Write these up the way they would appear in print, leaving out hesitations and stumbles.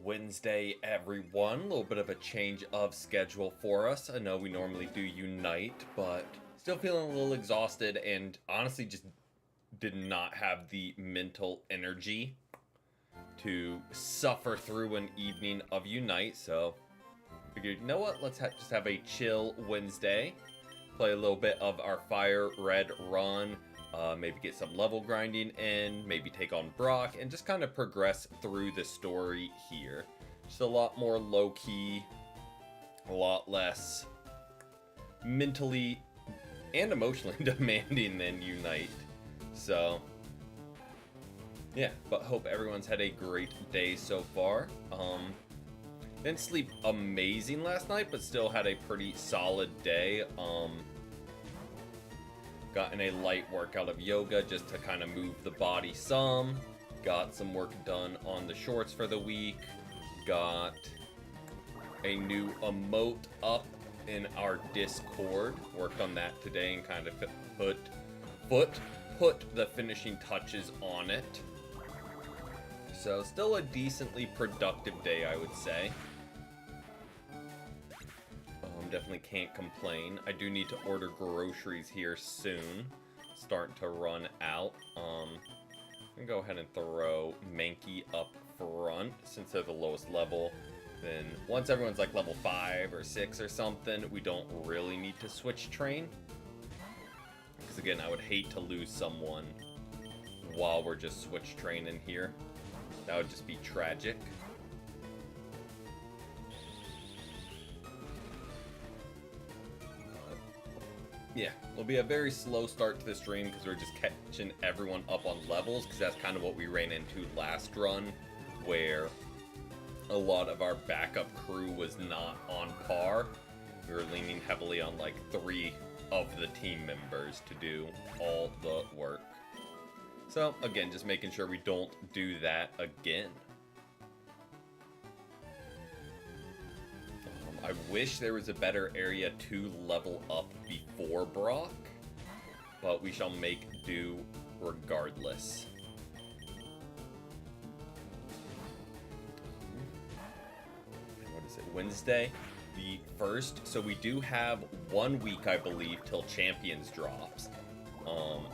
Wednesday, everyone. A little bit of a change of schedule for us. I know we normally do Unite, but still feeling a little exhausted and honestly just did not have the mental energy to suffer through an evening of Unite. So figured, you know what? Let's just have a chill Wednesday. Play a little bit of our FireRed run. Maybe get some level grinding in, maybe take on Brock, and just kind of progress through the story here. Just a lot more low-key, a lot less mentally and emotionally demanding than Unite. So, yeah, but hope everyone's had a great day so far. Didn't sleep amazing last night, but still had a pretty solid day. Got in a light workout of yoga just to kind of move the body some. Got some work done on the shorts for the week. Got a new emote up in our Discord. Worked on that today and kind of put the finishing touches on it. So still a decently productive day, I would say. Definitely can't complain. I do need to order groceries here soon. Starting to run out. I'm gonna go ahead and throw Mankey up front since they're the lowest level. Then once everyone's like level 5 or 6 or something, we don't really need to switch train. Because again, I would hate to lose someone while we're just switch training here. That would just be tragic. Yeah, it'll be a very slow start to the stream because we're just catching everyone up on levels, because that's kind of what we ran into last run, where a lot of our backup crew was not on par. We were leaning heavily on like 3 of the team members to do all the work. So again, just making sure we don't do that again. I wish there was a better area to level up before Brock, but we shall make do regardless. What is it? Wednesday the 1st. So we do have 1 week, I believe, till Champions drops.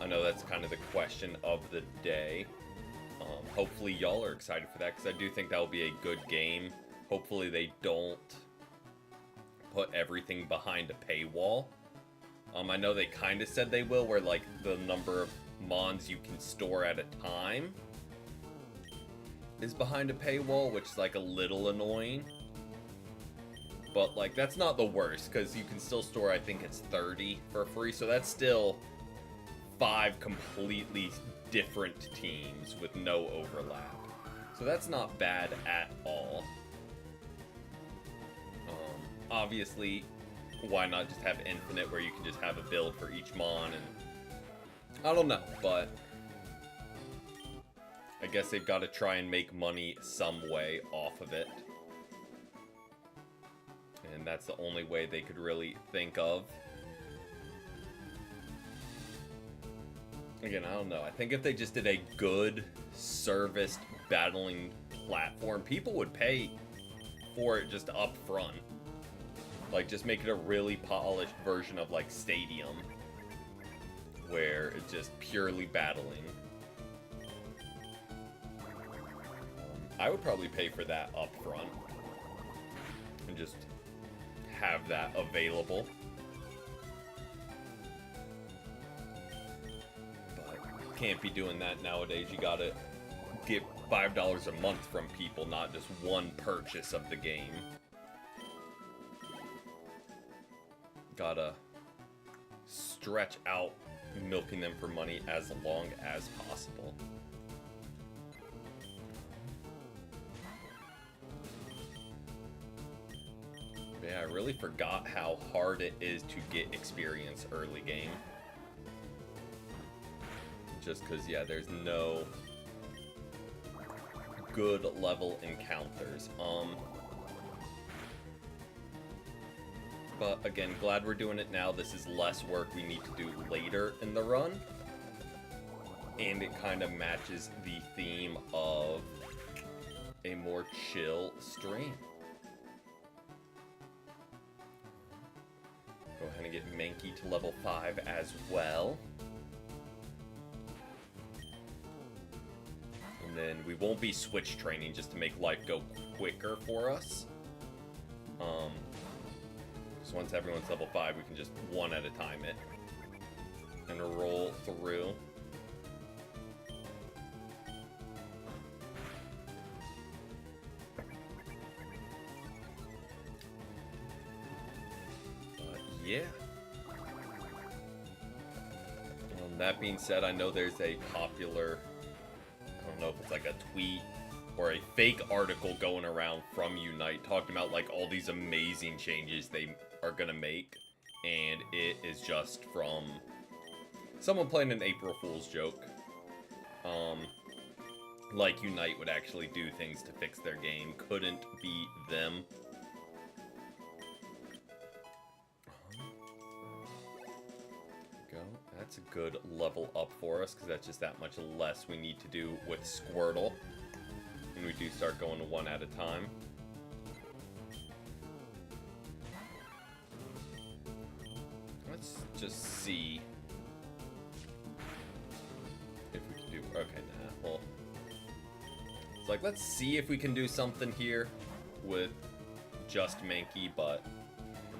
I know that's kind of the question of the day. Hopefully y'all are excited for that, because I do think that will be a good game. Hopefully they don't put everything behind a paywall. I know they kind of said they will, where like the number of mons you can store at a time is behind a paywall, which is like a little annoying. But like that's not the worst, because you can still store, I think it's 30 for free, so that's still 5 completely different teams with no overlap. So that's not bad at all. Obviously, why not just have infinite, where you can just have a build for each mon, and I don't know, but I guess they've got to try and make money some way off of it. And that's the only way they could really think of. Again, I don't know. I think if they just did a good serviced battling platform, people would pay for it just up front. Like, just make it a really polished version of, like, Stadium, where it's just purely battling. I would probably pay for that up front and just have that available. But can't be doing that nowadays. You gotta get $5 a month from people, not just one purchase of the game. Gotta stretch out milking them for money as long as possible. But yeah, I really forgot how hard it is to get experience early game. Just because, yeah, there's no good level encounters. But again, glad we're doing it now. This is less work we need to do later in the run. And it kind of matches the theme of a more chill stream. Go ahead and get Mankey to level 5 as well. And then we won't be switch training just to make life go quicker for us. Because once everyone's level 5, we can just one at a time it. And roll through. Yeah. That being said, I know there's a popular, I don't know if it's like a tweet or a fake article going around from Unite talking about like all these amazing changes they are gonna make, and it is just from someone playing an April Fool's joke. Like Unite would actually do things to fix their game. Couldn't be them. That's a good level up for us, because that's just that much less we need to do with Squirtle. And we do start going to one at a time. Let's just see if we can do... Okay, nah, well... It's like, let's see if we can do something here with just Mankey, but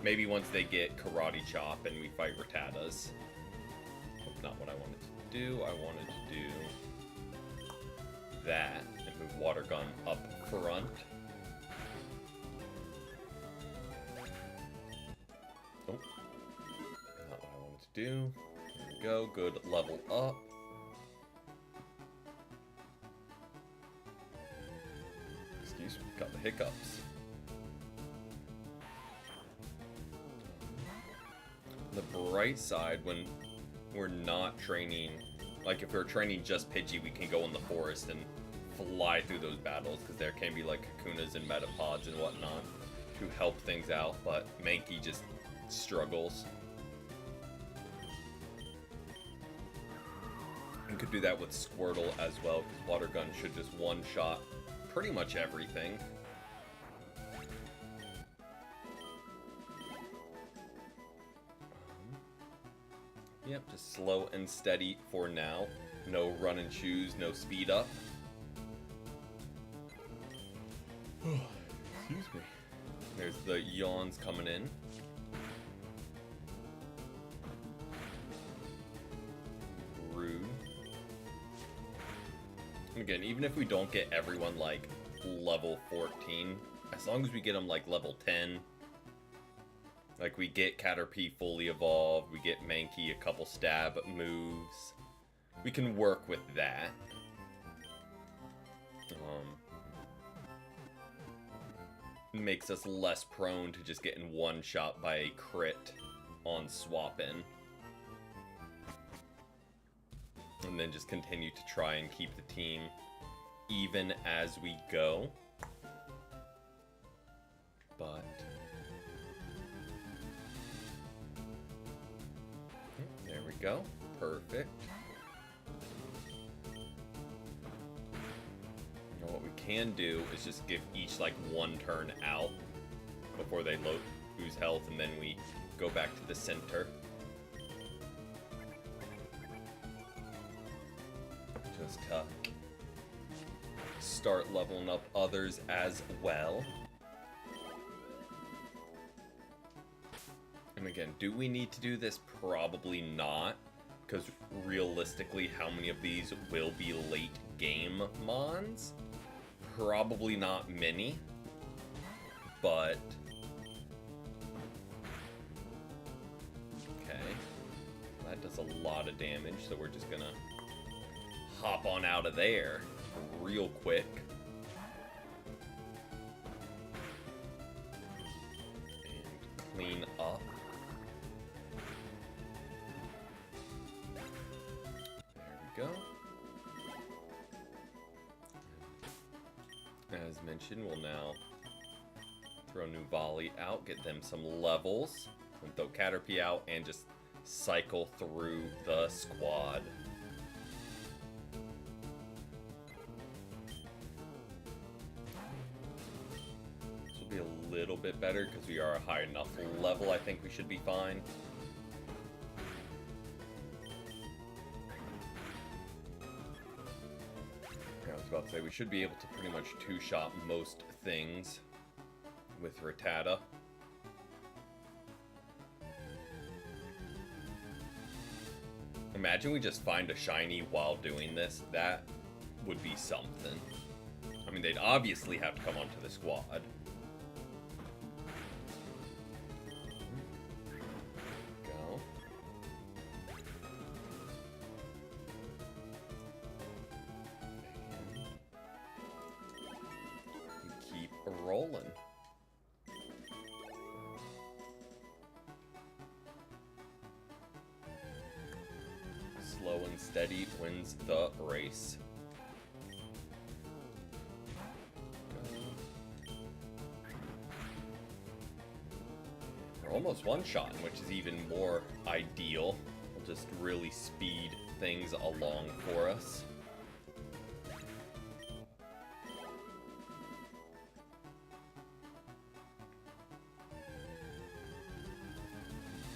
maybe once they get Karate Chop and we fight Rattatas. Not what I wanted to do. I wanted to do that and move Water Gun up front. Oh, not what I wanted to do. There we go. Good level up. Excuse me, got the hiccups. The bright side, when we're not training, like if we're training just Pidgey, we can go in the forest and fly through those battles, because there can be like Kakunas and Metapods and whatnot to help things out, but Mankey just struggles. You could do that with Squirtle as well, because Water Gun should just one-shot pretty much everything. Yep, just slow and steady for now. No run and choose, no speed up. Excuse me. There's the yawns coming in. Rude. And again, even if we don't get everyone like level 14, as long as we get them like level 10, like we get Caterpie fully evolved, we get Mankey a couple stab moves, we can work with that. Makes us less prone to just getting one shot by a crit on swap in. And then just continue to try and keep the team even as we go. But there we go. Perfect. Now what we can do is just give each like one turn out before they lose health, and then we go back to the center. Just to start leveling up others as well. And again, do we need to do this? Probably not, because realistically, how many of these will be late game mons? Probably not many, but okay, that does a lot of damage, so we're just gonna hop on out of there real quick. And clean up. There we go. As mentioned, we'll now throw Nuvali out, get them some levels, and throw Caterpie out, and just cycle through the squad. be a little bit better because we are a high enough level. I think we should be fine. I was about to say, we should be able to pretty much two-shot most things with Rattata. Imagine we just find a shiny while doing this. That would be something. I mean, they'd obviously have to come onto the squad. Go. And keep rolling. Slow and steady wins the race. We're almost one-shotting, which is even more ideal. We'll just really speed things along for us.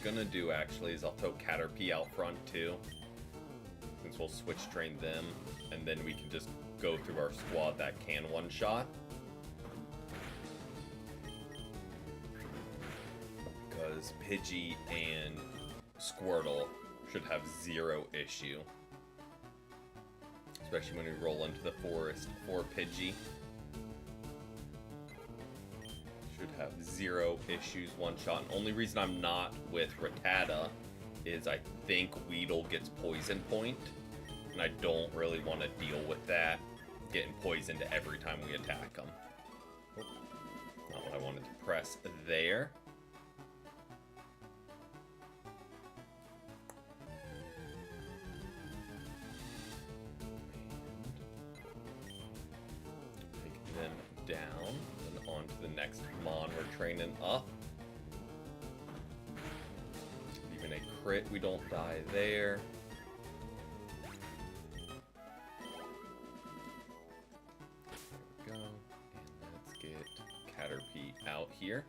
Gonna do actually is I'll throw Caterpie out front too, since we'll switch train them, and then we can just go through our squad that can one-shot. Because Pidgey and Squirtle should have zero issue, especially when we roll into the forest for Pidgey. Should have zero issues one-shot. Only reason I'm not with Rattata is I think Weedle gets Poison Point, and I don't really want to deal with that, getting poisoned every time we attack them. Not what I wanted to press there. Take them down, and on to the next Mon we're training up. Even a crit, we don't die there. There we go. And let's get Caterpie out here.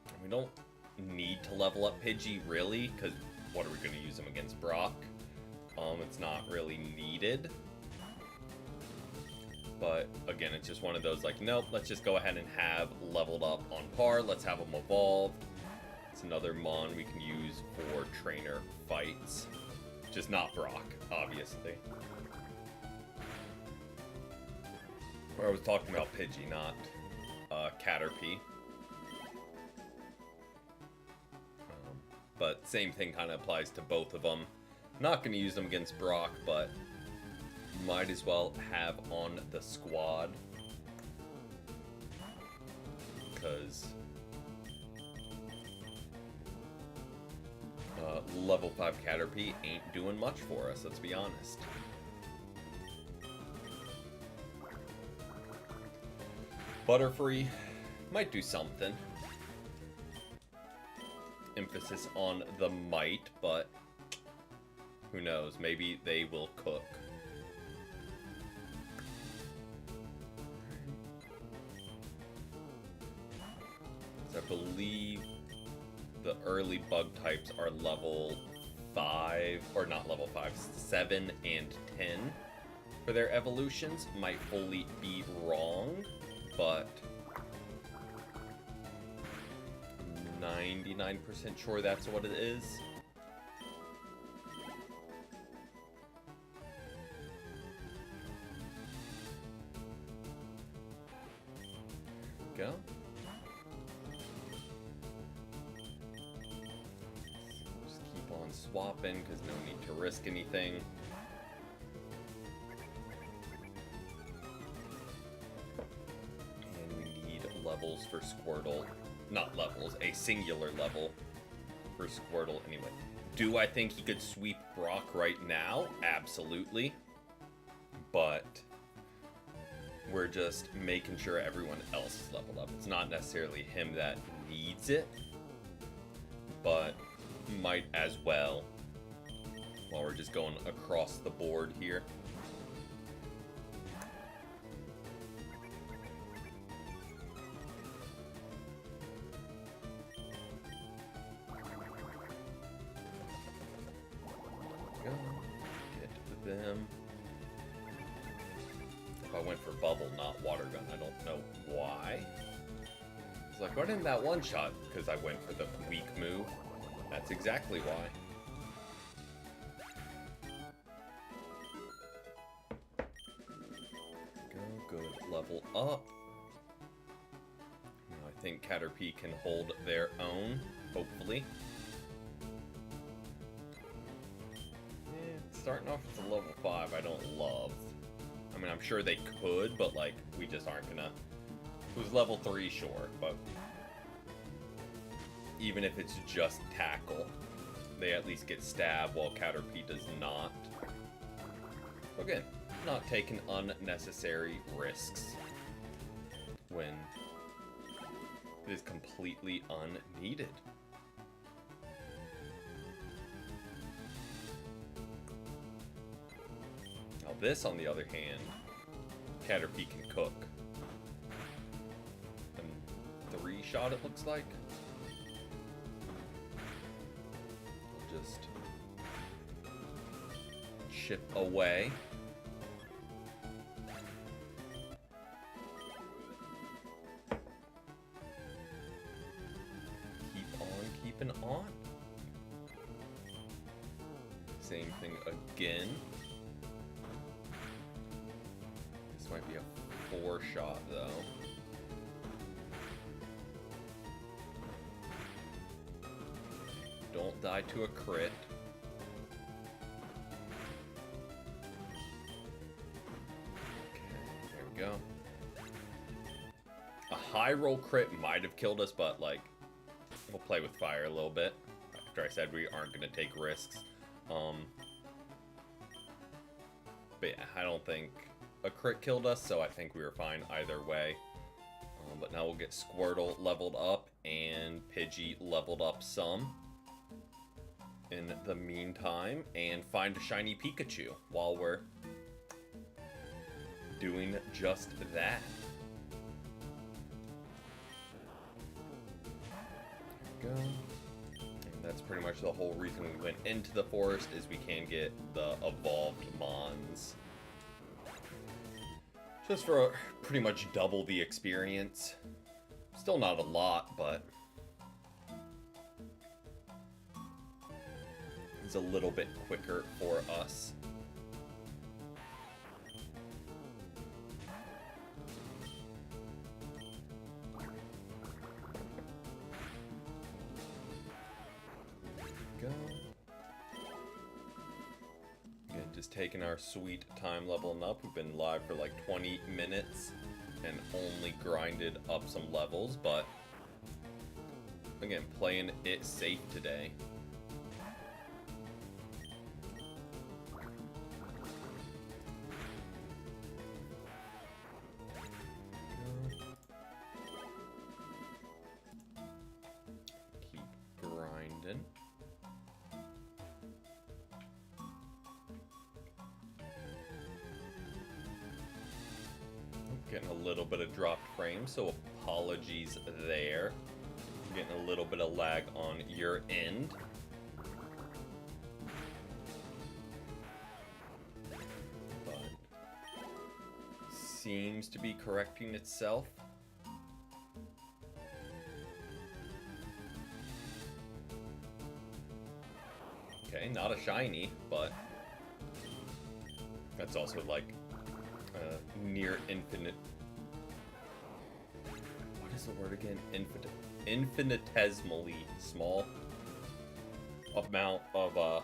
And we don't need to level up Pidgey, really, because what are we going to use him against Brock? It's not really needed. But again, it's just one of those like, nope, let's just go ahead and have leveled up on par. Let's have them evolve. It's another Mon we can use for trainer fights. Just not Brock, obviously. Where I was talking about Pidgey, not Caterpie. But same thing kind of applies to both of them. Not going to use them against Brock, but might as well have on the squad, because level 5 Caterpie ain't doing much for us, let's be honest. Butterfree might do something. Emphasis on the might, but who knows, maybe they will cook. I believe the early bug types are level 5, or not level 5, 7 and 10 for their evolutions. Might fully be wrong, but 99% sure that's what it is. There we go. Swapping because no need to risk anything. And we need levels for Squirtle. Not levels, a singular level for Squirtle anyway. Do I think he could sweep Brock right now? Absolutely. But we're just making sure everyone else is leveled up. It's not necessarily him that needs it, but might as well while we're just going across the board here. them. If I went for bubble, not water gun, I don't know why. It's like, why didn't that one shot? Because I went for the weak move. That's exactly why. Good. Level up. I think Caterpie can hold their own, hopefully. Starting off with a level 5, I don't love. I mean, I'm sure they could, but like, we just aren't gonna. If it was level 3, sure, but even if it's just tackle, they at least get stab while Caterpie does not. Again, not taking unnecessary risks when it is completely unneeded. Now this, on the other hand, Caterpie can cook. And 3-shot, it looks like. We'll just chip away. Keep on keeping on. Same thing again. This might be a 4-shot though. Don't die to a crit. Okay, there we go. A high roll crit might have killed us, but like, we'll play with fire a little bit. After I said we aren't going to take risks. But yeah, I don't think a crit killed us, so I think we were fine either way. But now we'll get Squirtle leveled up and Pidgey leveled up some in the meantime, and find a shiny Pikachu while we're doing just that. There we go. And that's pretty much the whole reason we went into the forest, is we can get the evolved Mons. Just for pretty much double the experience. Still not a lot, but it's a little bit quicker for us. Go. Again, just taking our sweet time leveling up. We've been live for like 20 minutes and only grinded up some levels, but again, playing it safe today. Keep grinding. Getting a little bit of dropped frames, so apologies there. Getting a little bit of lag on your end. But seems to be correcting itself. Okay, not a shiny, but that's also like near infinite. What is the word again? Infinitesimally small amount of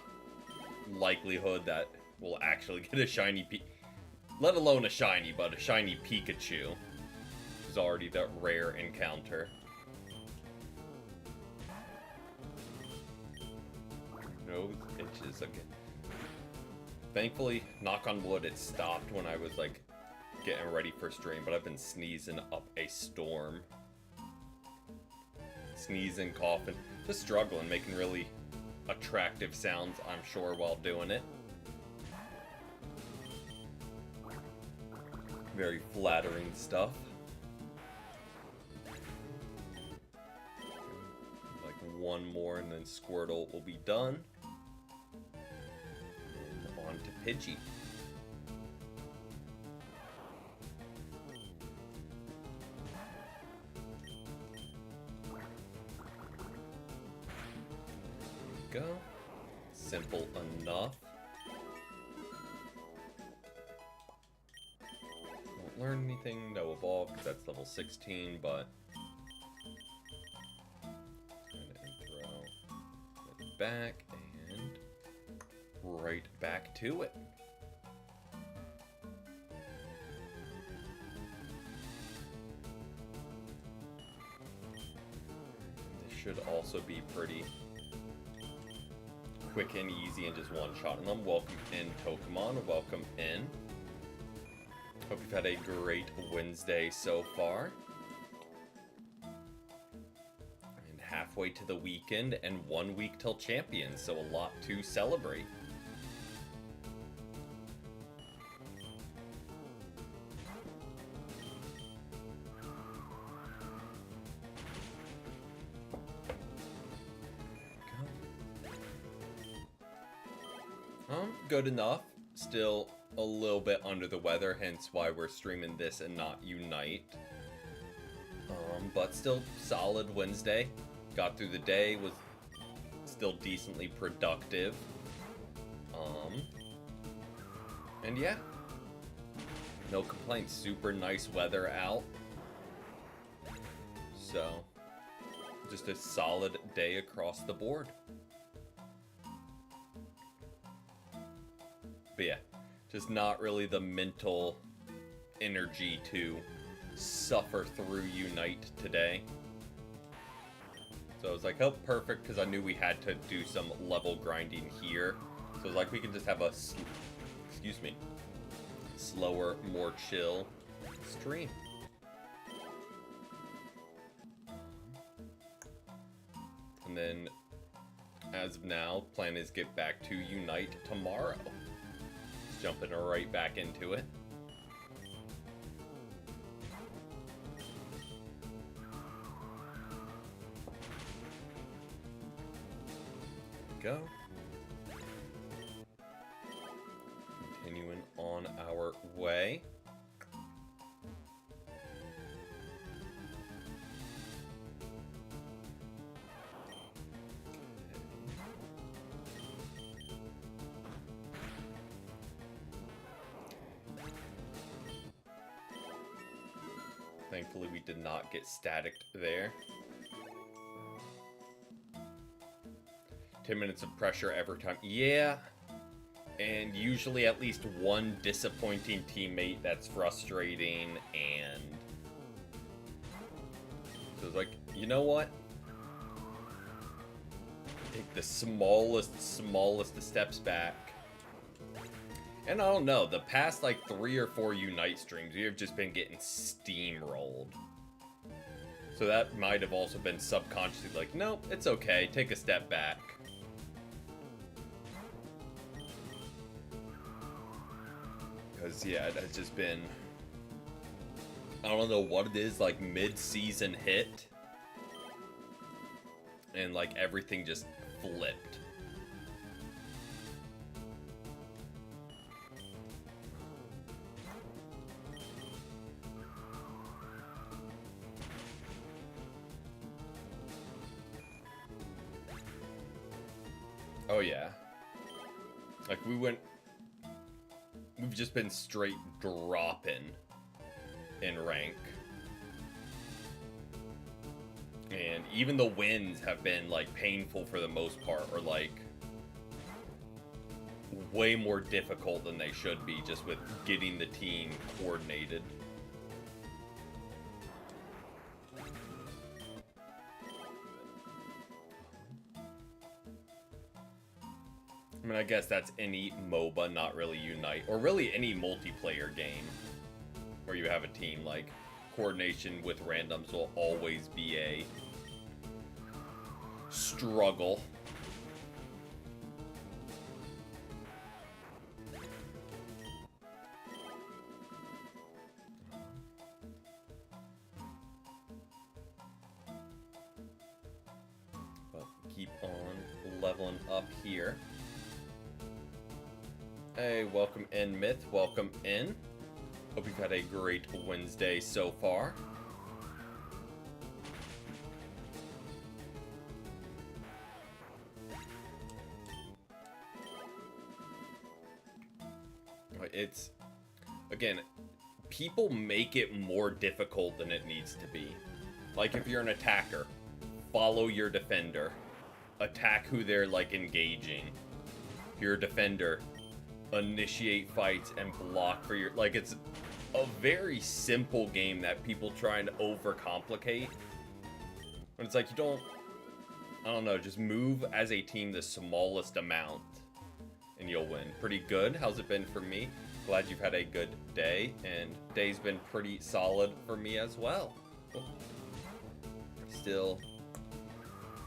likelihood that we'll actually get a shiny let alone a shiny, but a shiny Pikachu is already that rare encounter. Nose itches again. Thankfully, knock on wood, it stopped when I was like getting ready for stream, but I've been sneezing up a storm. Sneezing, coughing, just struggling, making really attractive sounds, I'm sure, while doing it. Very flattering stuff. Like one more and then Squirtle will be done. on to Pidgey. Go. Simple enough. Won't learn anything, no evolve, because that's level 16, but throw it back and right back to it. This should also be pretty quick and easy and just one-shotting them. Welcome in, Pokemon. Welcome in. Hope you've had a great Wednesday so far. And halfway to the weekend and 1 week till Champions, so a lot to celebrate. Good enough. Still a little bit under the weather, hence why we're streaming this and not Unite. But still solid Wednesday. Got through the day, was still decently productive. And yeah, no complaints. Super nice weather out. So, just a solid day across the board. But yeah, just not really the mental energy to suffer through Unite today. So I was like, oh, perfect, because I knew we had to do some level grinding here. So I was like, we can just have a, slower, more chill stream. And then, as of now, plan is get back to Unite tomorrow. Jumping right back into it. Go. Continuing on our way. Thankfully, we did not get staticked there. 10 minutes of pressure every time. Yeah. And usually at least one disappointing teammate that's frustrating. And so it's like, you know what? Take the smallest of steps back. And I don't know, the past like 3 or 4 Unite streams, we have just been getting steamrolled. So that might have also been subconsciously like, nope, it's okay, take a step back. Because, yeah, it has just been, I don't know what it is, like mid-season hit. And like everything just flipped. Oh yeah. Like we've just been straight dropping in rank. And even the wins have been like painful for the most part, or like way more difficult than they should be just with getting the team coordinated. I mean, I guess that's any MOBA, not really Unite, or really any multiplayer game where you have a team. Like, coordination with randoms will always be a struggle. But keep on leveling up here. Hey, welcome in, Myth. Welcome in. Hope you've had a great Wednesday so far. It's, again, people make it more difficult than it needs to be. Like, if you're an attacker, follow your defender. Attack who they're, like, engaging. If you're a defender, initiate fights and block for your... Like, it's a very simple game that people try and overcomplicate. But it's like, you don't... I don't know, just move as a team the smallest amount and you'll win. Pretty good. How's it been for me? Glad you've had a good day, and day's been pretty solid for me as well. Still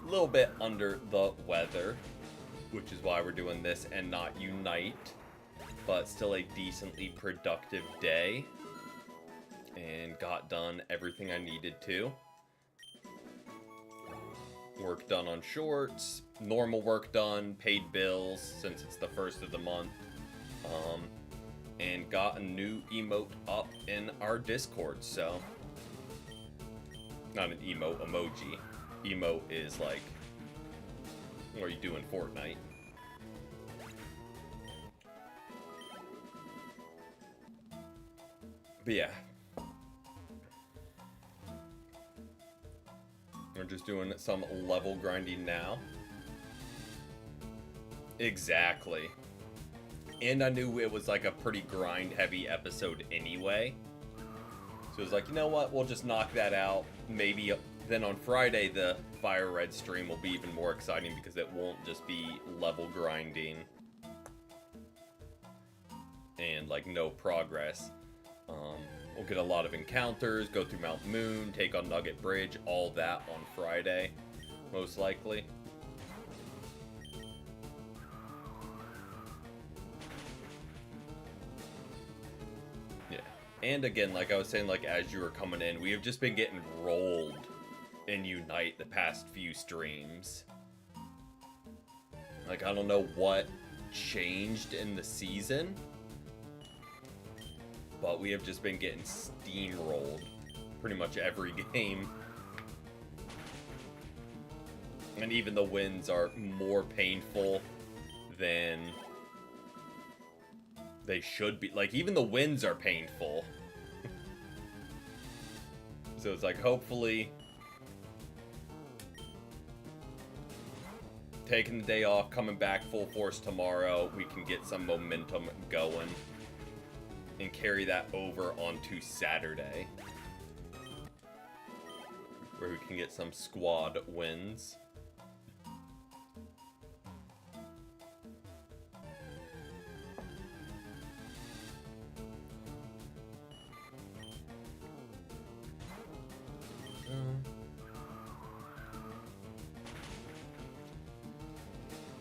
a little bit under the weather, which is why we're doing this and not Unite, but still a decently productive day, and got done everything I needed to. Work done on shorts, normal work done, paid bills since it's the first of the month, and got a new emote up in our Discord. So, not an emote, emoji. Emote is like, what are you doing, Fortnite? But yeah, we're just doing some level grinding now. Exactly. And I knew it was like a pretty grind heavy episode anyway. So it was like, you know what? We'll just knock that out. Maybe then on Friday, the FireRed stream will be even more exciting because it won't just be level grinding and like no progress. We'll get a lot of encounters, go through Mount Moon, take on Nugget Bridge, all that on Friday, most likely. Yeah. And again, like I was saying, like as you were coming in, we have just been getting rolled in Unite the past few streams. Like, I don't know what changed in the season, but we have just been getting steamrolled pretty much every game. And even the wins are more painful than they should be. Like, even the wins are painful. So it's like, hopefully, taking the day off, coming back full force tomorrow, we can get some momentum going and carry that over onto Saturday, where we can get some squad wins.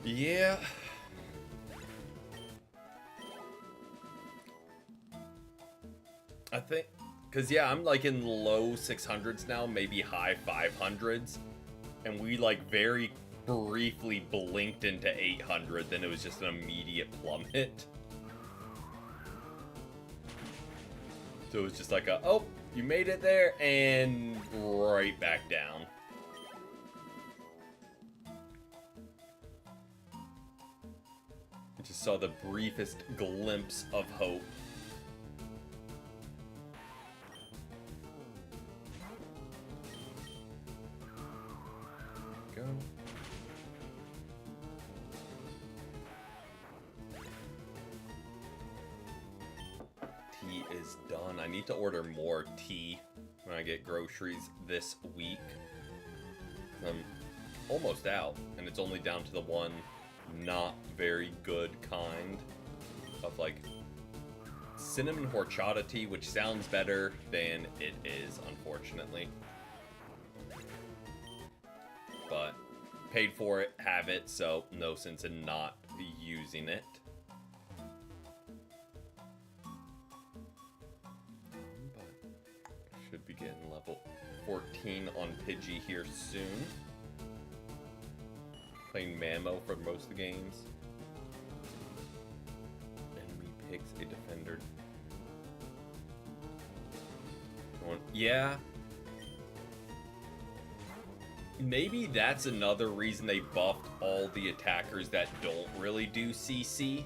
Yeah. I think, because yeah, I'm like in low 600s now, maybe high 500s, and we like very briefly blinked into 800, then it was just an immediate plummet. So it was just like a, oh, you made it there, and right back down. I just saw the briefest glimpse of hope. Go. Tea is done. I need to order more tea when I get groceries this week. I'm almost out, and it's only down to the one not very good kind of like cinnamon horchata tea, which sounds better than it is, unfortunately. But paid for it, have it, so no sense in not using it. But should be getting level 14 on Pidgey here soon. Playing Mamo for most of the games. takes a defender. Yeah. Maybe that's another reason they buffed all the attackers that don't really do CC.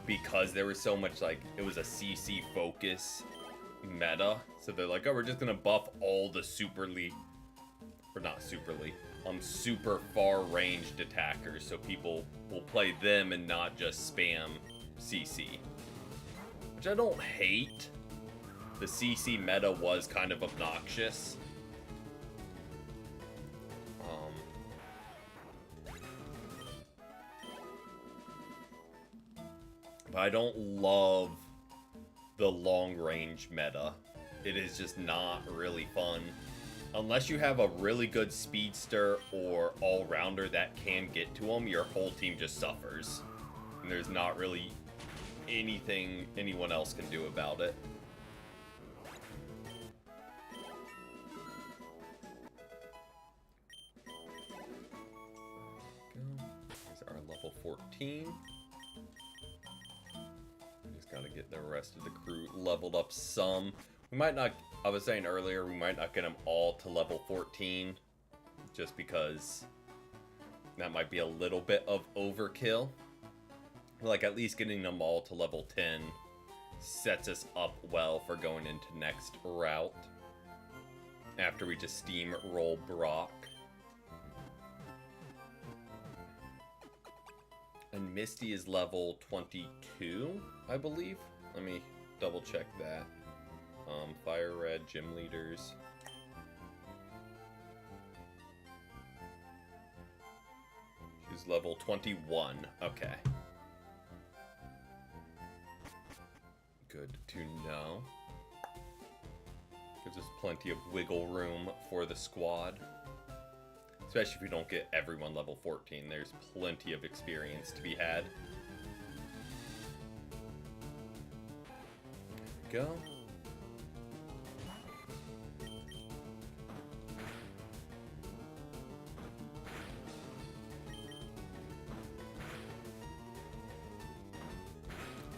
Because there was so much, like, it was a CC focus meta. So they're like, oh, we're just gonna buff all the super far ranged attackers. So people will play them and not just spam CC. Which I don't hate. The CC meta was kind of obnoxious. But I don't love the long range meta. It is just not really fun. Unless you have a really good speedster or all-rounder that can get to them, your whole team just suffers. And there's not really anything anyone else can do about it. Here's our level 14. Just gotta get the rest of the crew leveled up some. We might not, I was saying earlier, we might not get them all to level 14. Just because that might be a little bit of overkill. Like, at least getting them all to level 10 sets us up well for going into next route. After we just steamroll Brock. And Misty is level 22, I believe. Let me double check that. FireRed gym leaders. She's level 21. Okay. Good to know. Gives us plenty of wiggle room for the squad. Especially if we don't get everyone level 14. There's plenty of experience to be had. There we go.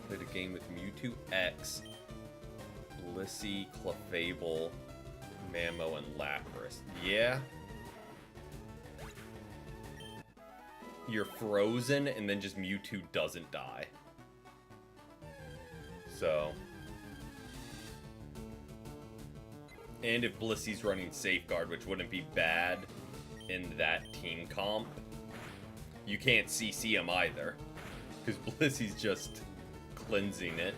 Played a game with Mewtwo X, Blissey, Clefable, Mamo, and Lapras. Yeah. You're frozen, and then just Mewtwo doesn't die. So. And if Blissey's running Safeguard, which wouldn't be bad in that team comp, you can't CC him either. Because Blissey's just cleansing it.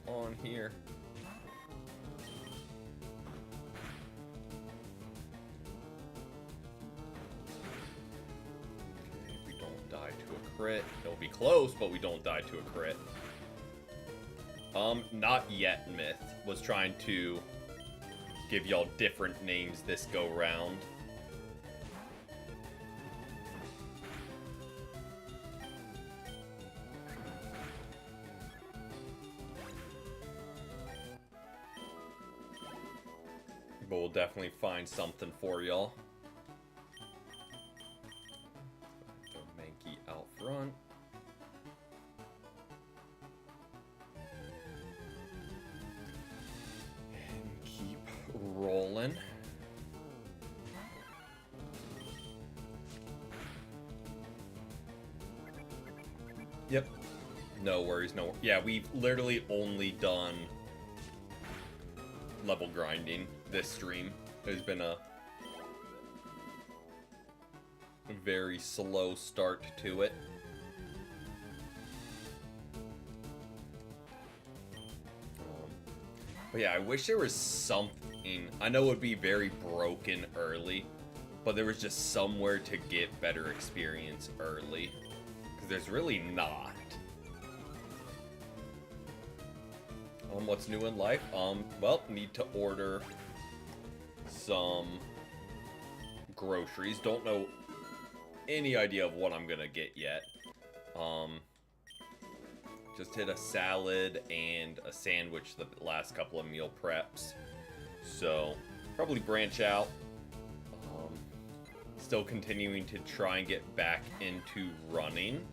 On here. Okay, we don't die to a crit. It'll be close, but we don't die to a crit. Not yet, Myth. Was trying to give y'all different names this go round. But we'll definitely find something for y'all. Throw Mankey out front. And keep rolling. Yep. No worries, no. Yeah, we've literally only done level grinding this stream. There's been a very slow start to it. But yeah, I wish there was something. I know it would be very broken early, but there was just somewhere to get better experience early. Because there's really not. What's new in life? Well, need to order some groceries. Don't know any idea of what I'm gonna get yet. Just hit a salad and a sandwich the last couple of meal preps. So, probably branch out. Still continuing to try and get back into running.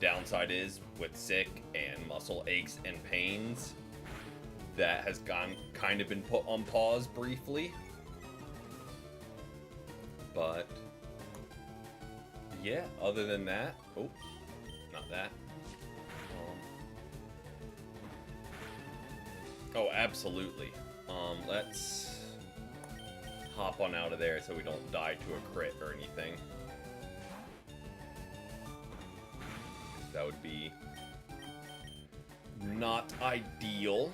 Downside is, with sick and muscle aches and pains, that has kind of been put on pause briefly. But, yeah, other than that, oh, not that. Oh, absolutely. Let's hop on out of there so we don't die to a crit or anything. That would be not ideal.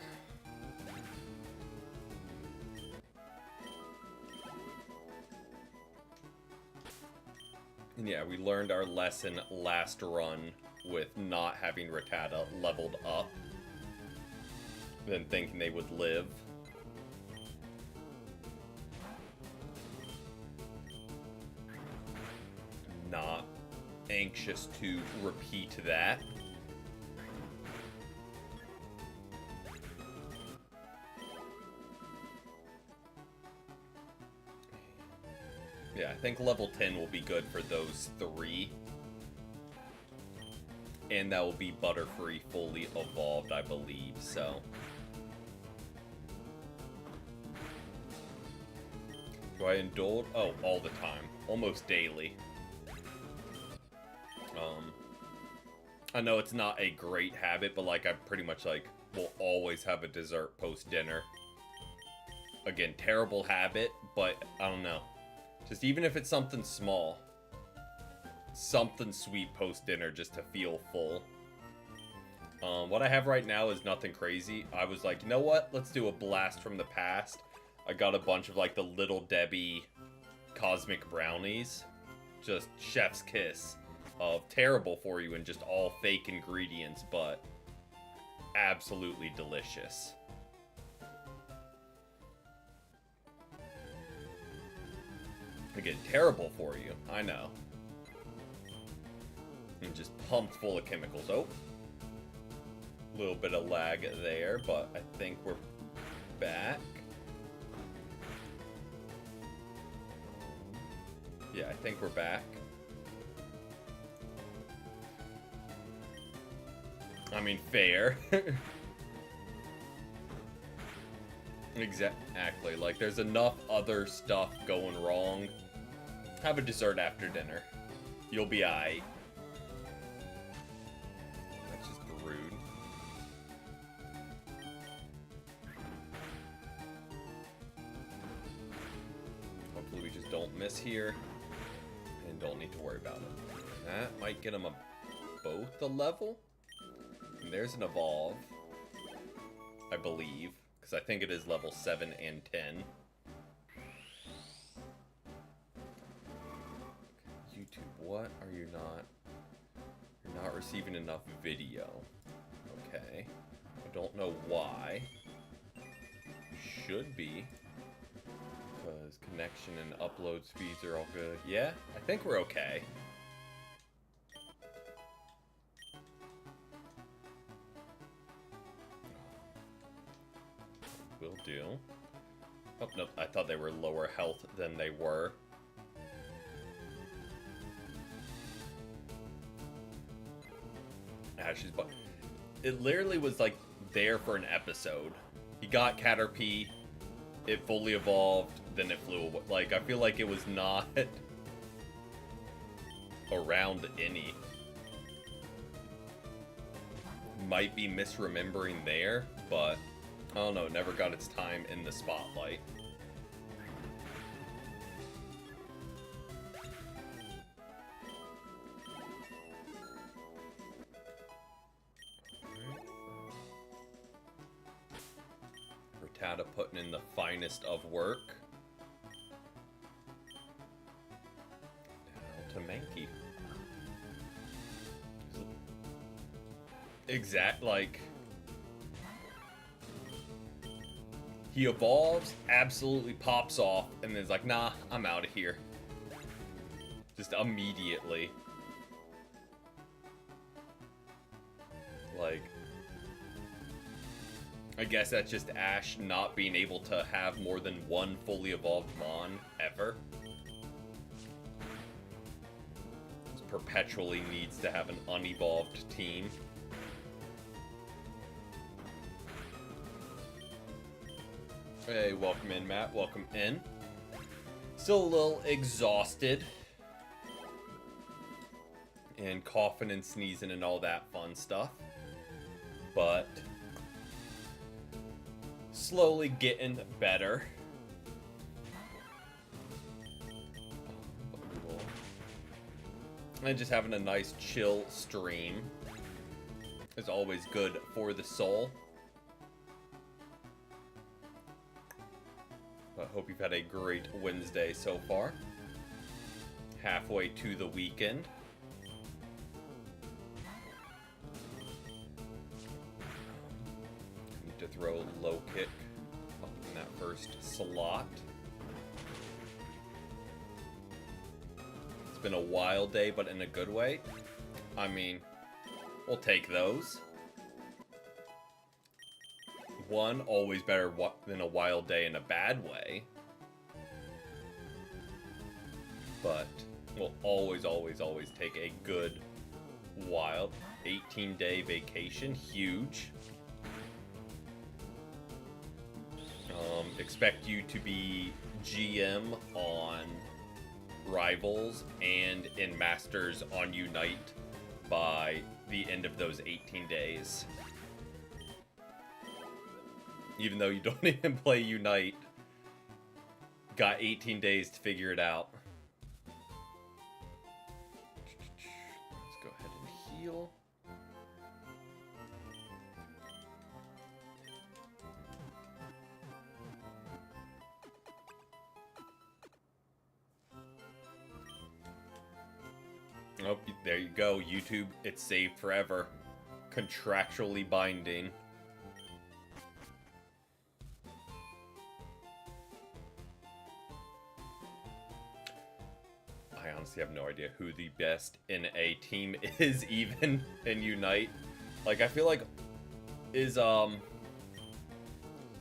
And yeah, we learned our lesson last run with not having Rattata leveled up, then thinking they would live. Not anxious to repeat that. Yeah, I think level 10 will be good for those three. And that will be Butterfree fully evolved, I believe, so. Do I indulge? Oh, all the time. Almost daily. I know it's not a great habit, but like I pretty much like will always have a dessert post-dinner. Again, terrible habit, but I don't know. Just even if it's something small. Something sweet post-dinner just to feel full. What I have right now is nothing crazy. I was like, you know what? Let's do a blast from the past. I got a bunch of like the Little Debbie cosmic brownies. Just chef's kiss of terrible for you and just all fake ingredients, but absolutely delicious. Again, terrible for you, I know. And just pumped full of chemicals. Oh, a little bit of lag there, but I think we're back. Yeah, I think we're back. I mean, fair. Exactly. Like, there's enough other stuff going wrong. Have a dessert after dinner. You'll be aight. That's just rude. Hopefully we just don't miss here. And don't need to worry about it. That might get them both a level. And there's an evolve, I believe, because I think it is level 7 and 10. YouTube, what are you not? You're not receiving enough video. Okay. I don't know why. Should be. Because connection and upload speeds are all good. Yeah, I think we're okay. Will do. Oh, no, I thought they were lower health than they were. Ash's butt. It literally was like there for an episode. He got Caterpie, it fully evolved, then it flew away. Like, I feel like it was not around any. Might be misremembering there, but I don't know, never got its time in the spotlight. Rattata putting in the finest of work. Now to Mankey. Like... He evolves, absolutely pops off, and then is like, nah, I'm out of here. Just immediately. Like, I guess that's just Ash not being able to have more than one fully evolved Mon ever. Just perpetually needs to have an unevolved team. Hey, welcome in, Matt. Welcome in. Still a little exhausted. And coughing and sneezing and all that fun stuff. But slowly getting better. And just having a nice chill stream is always good for the soul. But hope you've had a great Wednesday so far. Halfway to the weekend. Need to throw low kick up in that first slot. It's been a wild day, but in a good way. I mean, we'll take those. One, always better than a wild day in a bad way. But we'll always, always, always take a good wild 18-day vacation. Huge. Expect you to be GM on Rivals and in Masters on Unite by the end of those 18 days. Even though you don't even play Unite, got 18 days to figure it out. Let's go ahead and heal. Oh, there you go. YouTube, it's saved forever. Contractually binding. I honestly have no idea who the best in a team is, even in Unite. Like, I feel like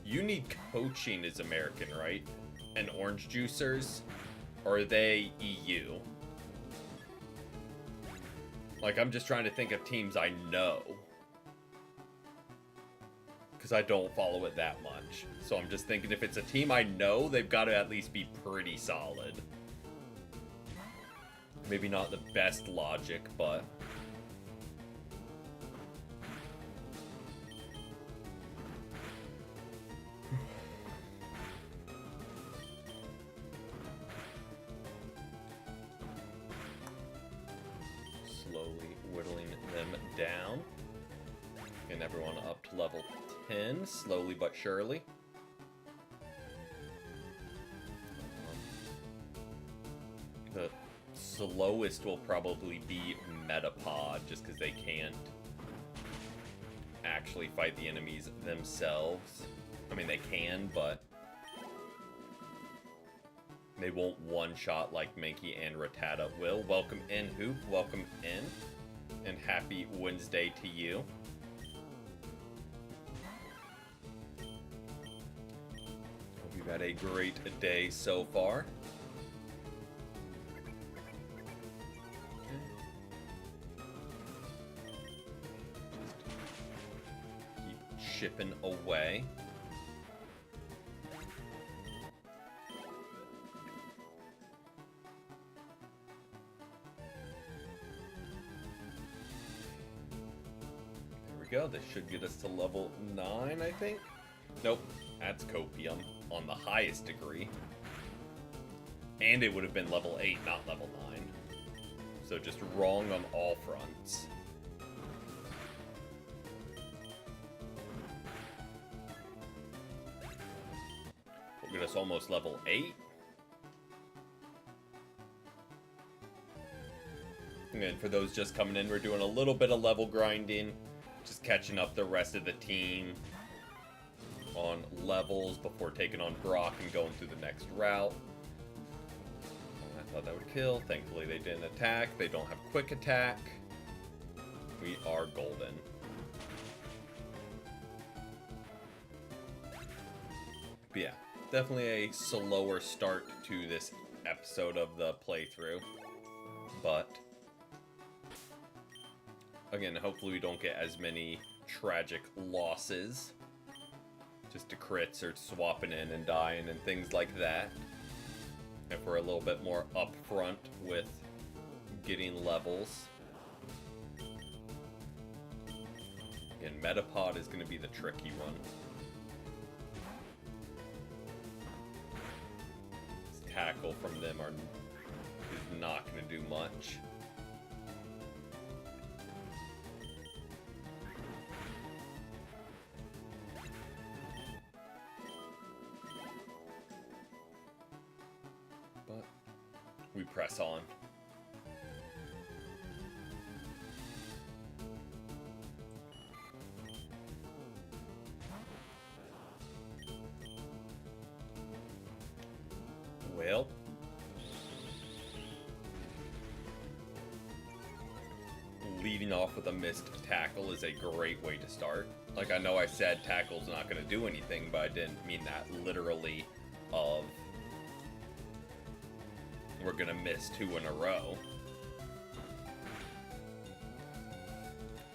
you need coaching is American, right? And Orange Juicers, or are they EU? Like, I'm just trying to think of teams I know. Because I don't follow it that much. So I'm just thinking if it's a team I know, they've got to at least be pretty solid. Maybe not the best logic, but... slowly whittling them down. And everyone up to level 10, slowly but surely. The slowest will probably be Metapod, just because they can't actually fight the enemies themselves. I mean, they can, but they won't one-shot like Mankey and Rattata will. Welcome in, Hoop. Welcome in. And happy Wednesday to you. Hope you've had a great day so far. Chipping away. There we go. This should get us to level 9, I think. Nope, that's Copium on the highest degree. And it would have been level 8, not level 9. So just wrong on all fronts. Get us almost level 8. And for those just coming in, we're doing a little bit of level grinding, just catching up the rest of the team on levels before taking on Brock and going through the next route. Thought that would kill. Thankfully they didn't attack. They don't have quick attack. We are golden. But yeah, definitely a slower start to this episode of the playthrough. But again, hopefully we don't get as many tragic losses. Just to crits or swapping in and dying and things like that. If we're a little bit more upfront with getting levels. Again, Metapod is going to be the tricky one. This tackle from them is not going to do much. But we press on. Well, leading off with a missed tackle is a great way to start. Like, I know I said tackle's not going to do anything, but I didn't mean that literally of we're going to miss 2 in a row.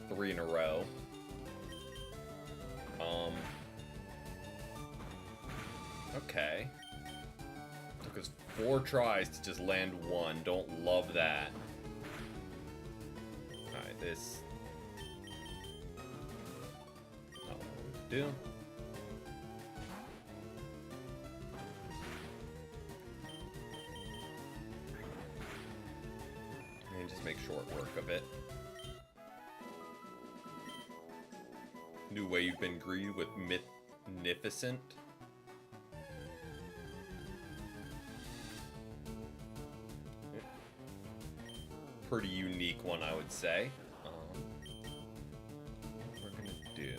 3 in a row. Okay. Took us 4 tries to just land 1. Don't love that. Alright, this... not what I want to do. And just make short work of it. New way you've been greeted with Magnificent. Pretty unique one, I would say. What we're gonna do...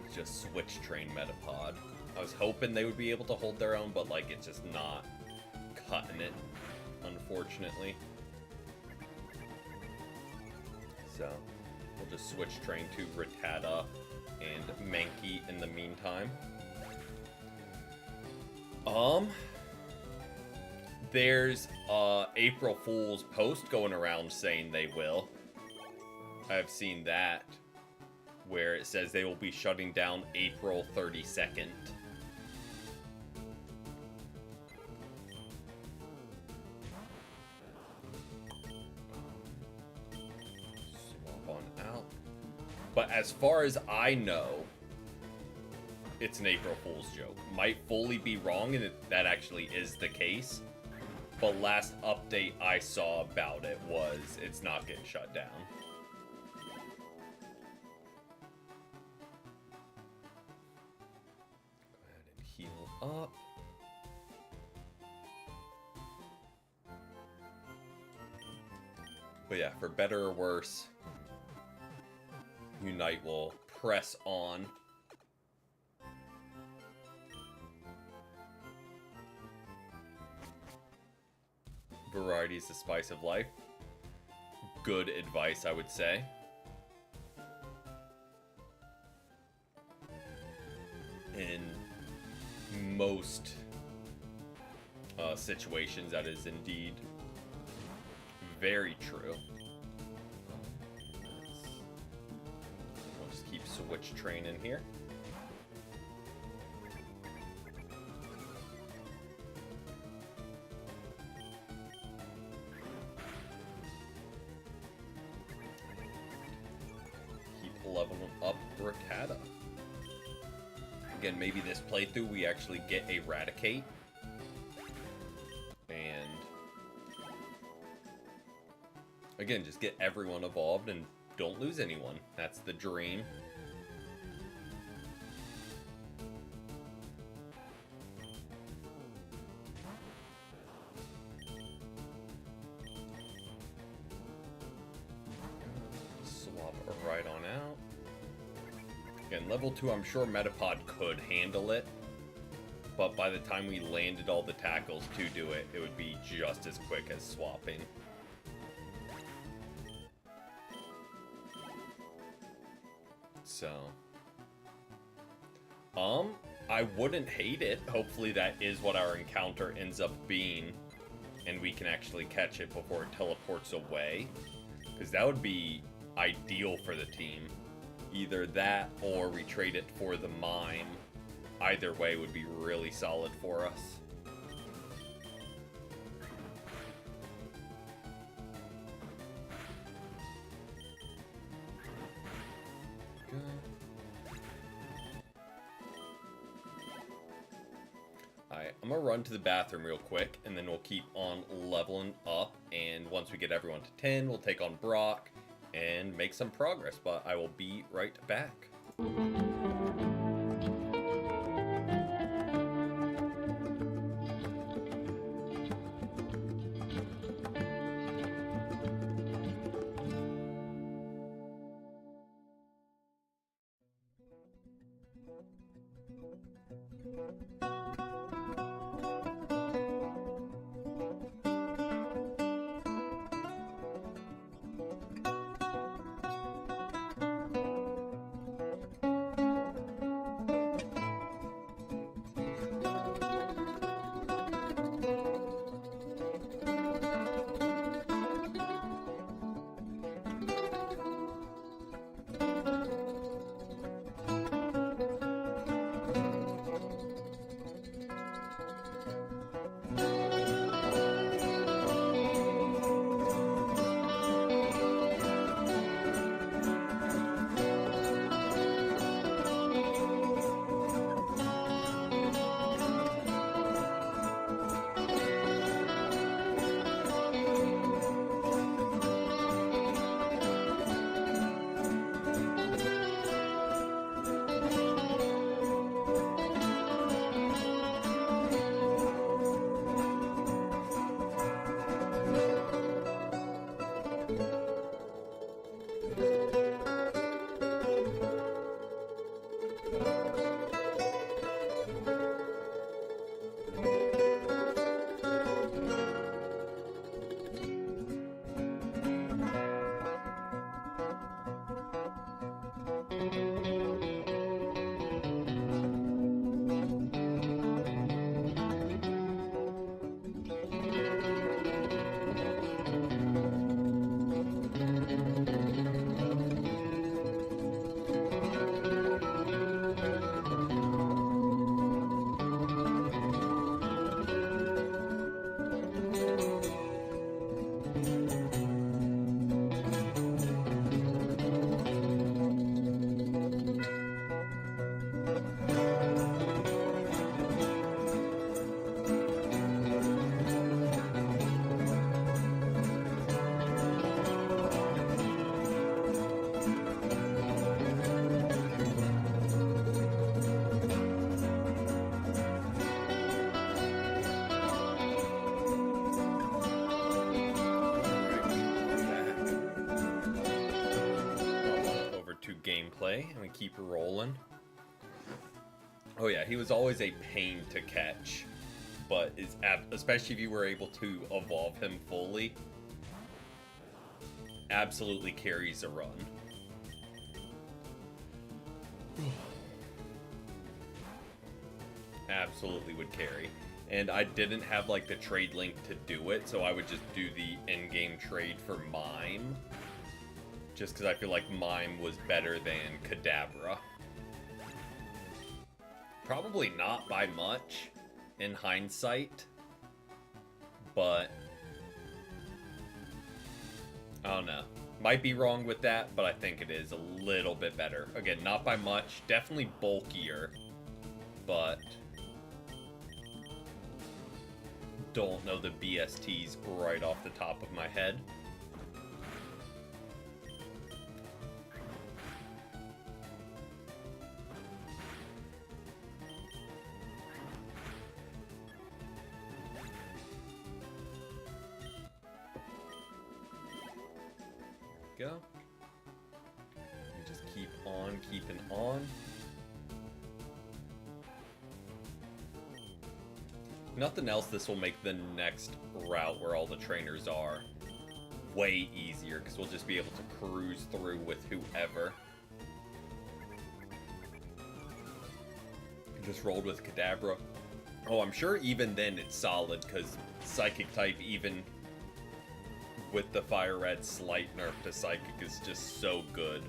is just switch train Metapod. I was hoping they would be able to hold their own, but like it's just not cutting it, unfortunately. So we'll just switch train to Rattata and Mankey in the meantime. There's April Fool's post going around saying they will. I've seen that, where it says they will be shutting down April 32nd. Swap on out. But as far as I know, it's an April Fool's joke. Might fully be wrong, and that actually is the case. But last update I saw about it was it's not getting shut down. Go ahead and heal up. But yeah, for better or worse, Unite will press on. Variety is the spice of life. Good advice, I would say. In most situations, that is indeed very true. We'll just keep switch train in here. Leveling up Rattata. Again, maybe this playthrough we actually get Eradicate. And again, just get everyone evolved and don't lose anyone. That's the dream. Swap right on out. Again, level 2, I'm sure Metapod could handle it. but by the time we landed all the tackles to do it, it would be just as quick as swapping. So, I wouldn't hate it. Hopefully that is what our encounter ends up being, and we can actually catch it before it teleports away, because that would be ideal for the team. Either that or we trade it for the mime. Either way would be really solid for us. Alright, I'm gonna run to the bathroom real quick, and then we'll keep on leveling up, and once we get everyone to 10, we'll take on Brock and make some progress, but I will be right back. Gameplay, and we keep rolling. Oh yeah, he was always a pain to catch, but is especially if you were able to evolve him fully, absolutely carries a run. Absolutely would carry. And I didn't have like the trade link to do it, so I would just do the in-game trade for Mime. Just because I feel like Mime was better than Kadabra. Probably not by much in hindsight, but I don't know. Might be wrong with that, but I think it is a little bit better. Again, not by much, definitely bulkier, but don't know the BSTs right off the top of my head. Go. We just keep on keeping on. nothing else, this will make the next route where all the trainers are way easier, because we'll just be able to cruise through with whoever. Just rolled with Kadabra. Oh, I'm sure even then it's solid, because Psychic type, even with the FireRed slight nerf to Psychic, is just so good.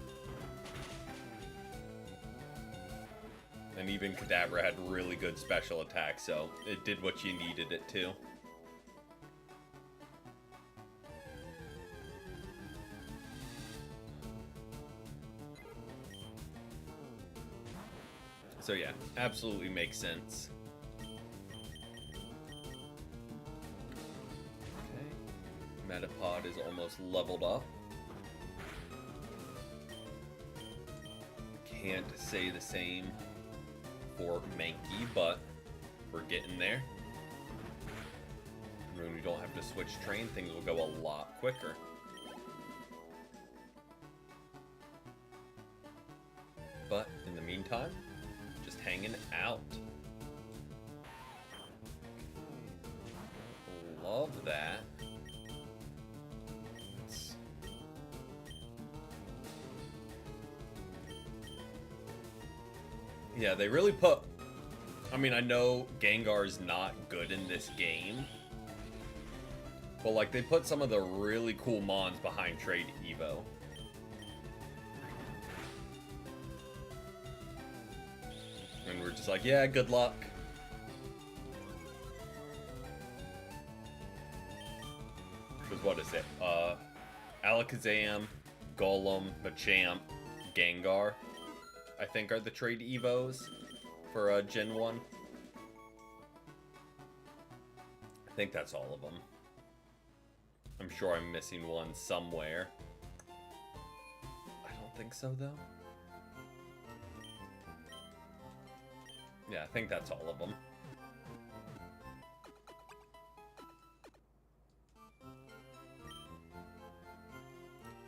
And even Kadabra had really good special attack, so it did what you needed it to. So yeah, absolutely makes sense. Okay, Metapod is almost leveled up. Can't say the same for Mankey, but we're getting there. When we don't have to switch train, things will go a lot quicker. But in the meantime, just hanging out. Love that. Yeah, they really put... I mean, I know Gengar's not good in this game, but, like, they put some of the really cool mons behind Trade Evo. And we're just like, yeah, good luck. Because what is it? Alakazam, Golem, Machamp, Gengar, I think, are the Trade Evos for Gen 1. I think that's all of them. I'm sure I'm missing one somewhere. I don't think so, though. Yeah, I think that's all of them.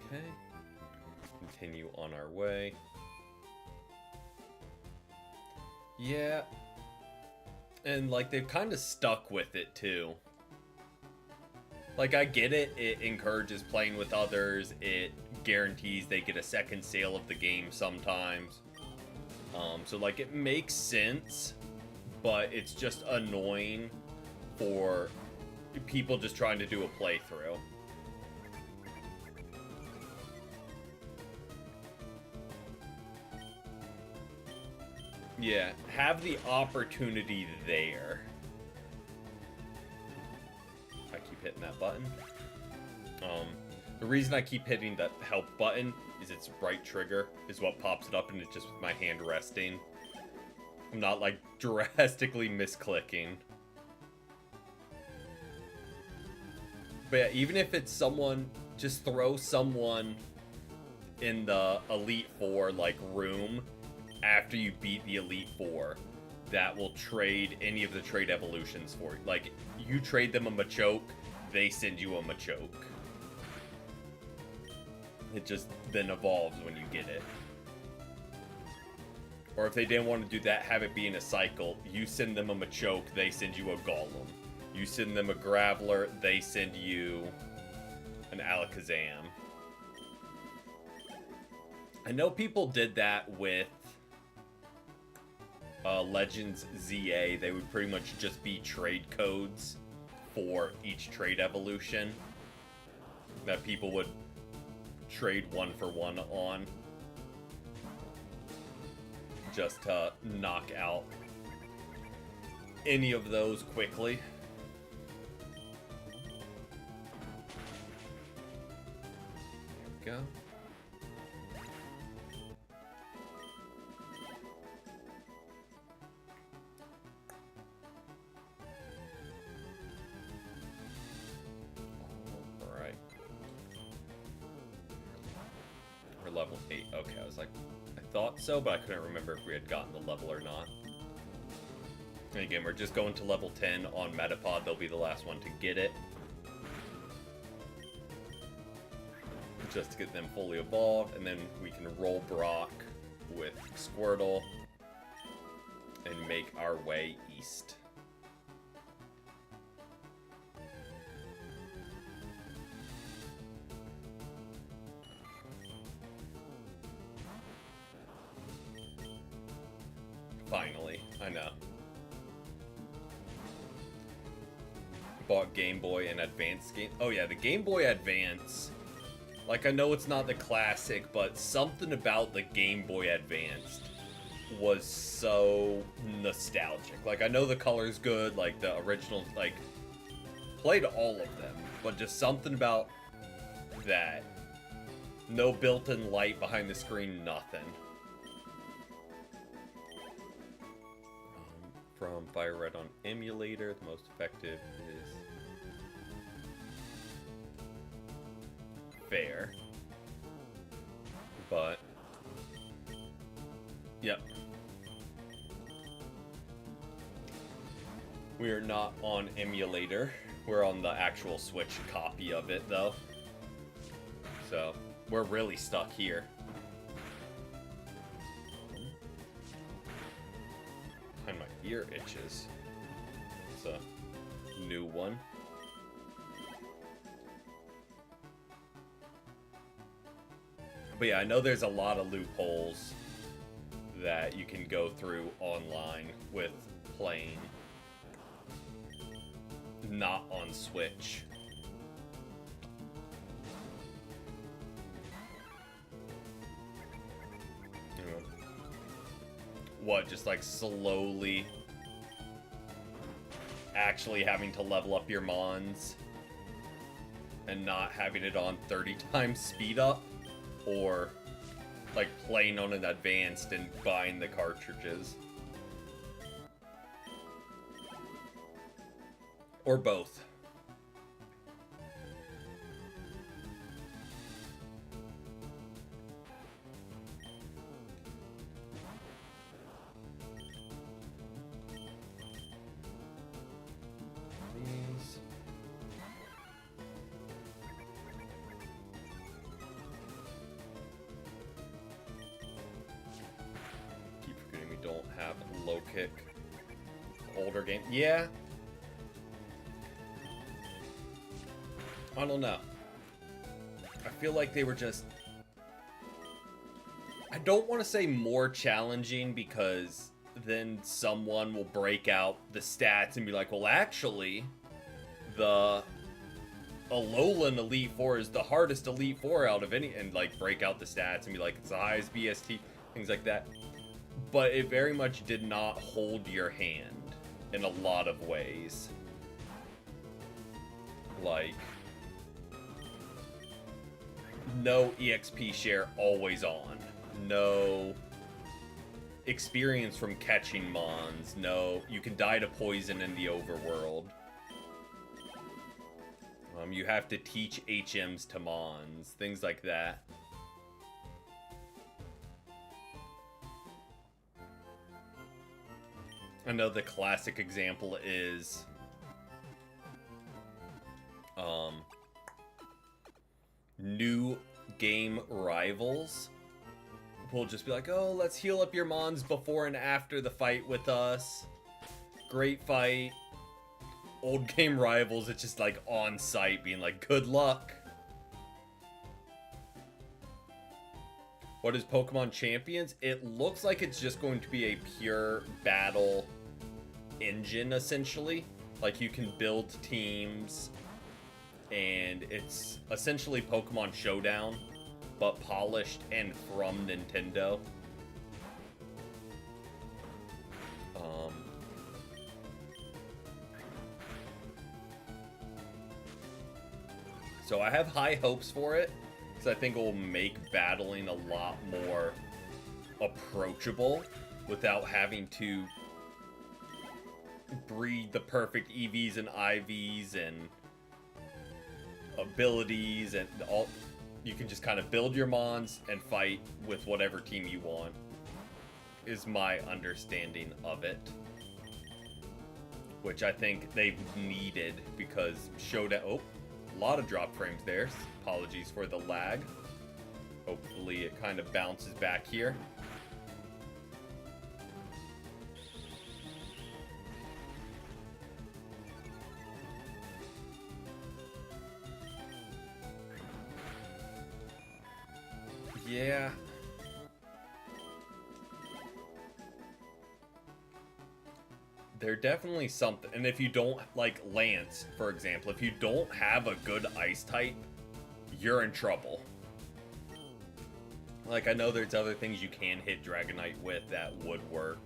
Okay. Continue on our way. Yeah. And, like, they've kind of stuck with it, too. Like, I get it. It encourages playing with others. It guarantees they get a second sale of the game sometimes. So, like, it makes sense. But it's just annoying for people just trying to do a playthrough. Yeah, have the opportunity there. I keep hitting that button. The reason I keep hitting that help button is its right trigger is what pops it up, and it's just with my hand resting. I'm not, like, drastically misclicking. But yeah, even if it's someone, just throw someone in the Elite Four, like, room after you beat the Elite Four that will trade any of the trade evolutions for you. Like, you trade them a Machoke, they send you a Machoke. It just then evolves when you get it. Or if they didn't want to do that, have it be in a cycle. You send them a Machoke, they send you a Golem. You send them a Graveler, they send you an Alakazam. I know people did that with Legends ZA. They would pretty much just be trade codes for each trade evolution that people would trade one for one on, just to knock out any of those quickly. There we go. Level 8. Okay, I was like, I thought so, but I couldn't remember if we had gotten the level or not. And again, we're just going to level 10 on Metapod. They'll be the last one to get it. Just to get them fully evolved, and then we can roll Brock with Squirtle and make our way east. Finally, I know. Bought Game Boy and Advance game. Oh yeah, the Game Boy Advance. Like, I know it's not the classic, but something about the Game Boy Advanced was so nostalgic. Like, I know the color's good, like the original, like, played all of them, but just something about that. No built-in light behind the screen, nothing. From FireRed on emulator, the most effective is fair, but yep, we are not on emulator. We're on the actual Switch copy of it though, so we're really stuck here. And my ear itches. It's a new one. But yeah, I know there's a lot of loopholes that you can go through online with playing not on Switch. What, just like slowly actually having to level up your mons and not having it on 30 times speed up, or like playing on an advanced and buying the cartridges, or both. Don't have low kick. Older game. Yeah. I don't know. I feel like they were just... I don't want to say more challenging, because then someone will break out the stats and be like, well, actually, the Alolan Elite Four is the hardest Elite Four out of any... And, like, break out the stats and be like, it's the highest BST. Things like that. But it very much did not hold your hand in a lot of ways. Like, no EXP share always on. No experience from catching mons. No, you can die to poison in the overworld. You have to teach HMs to mons. Things like that. I know the classic example is new game rivals will just be like, oh, let's heal up your mons before and after the fight with us. Great fight. Old game rivals, it's just like on site being like, good luck. What is Pokemon Champions? It looks like it's just going to be a pure battle engine, essentially. Like, you can build teams, and it's essentially Pokemon Showdown, but polished and from Nintendo. So I have high hopes for it, because I think it will make battling a lot more approachable without having to breed the perfect EVs and IVs and abilities and all. You can just kind of build your mons and fight with whatever team you want, is my understanding of it. Which I think they've needed, because Showdown... Oh, a lot of drop frames there. Apologies for the lag. Hopefully it kind of bounces back here. Yeah. they're definitely something. And if you don't, like Lance, for example, if you don't have a good ice type, you're in trouble. Like, I know there's other things you can hit Dragonite with that would work,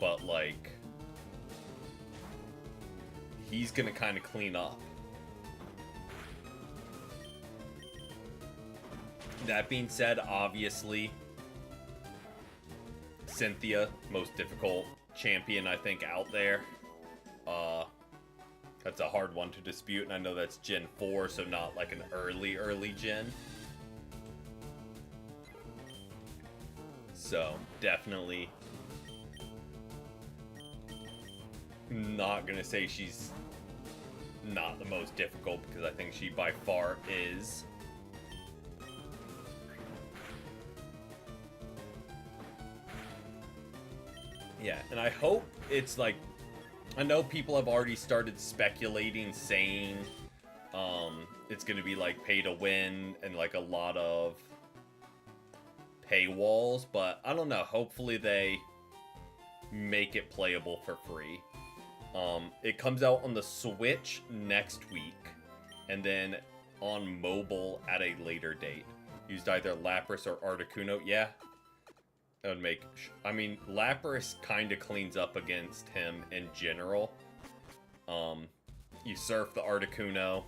but, like, he's gonna kind of clean up. That being said, obviously, Cynthia, most difficult champion, I think, out there. That's a hard one to dispute, and I know that's Gen 4, so not like an early gen. So, definitely not gonna say she's not the most difficult, because I think she by far is. Yeah, and I hope it's like, I know people have already started speculating, saying it's going to be like pay to win and like a lot of paywalls, but I don't know. Hopefully they make it playable for free. It comes out on the Switch next week, and then on mobile at a later date. Used either Lapras or Articuno. Yeah. That would make... I mean, Lapras kind of cleans up against him in general. You surf the Articuno.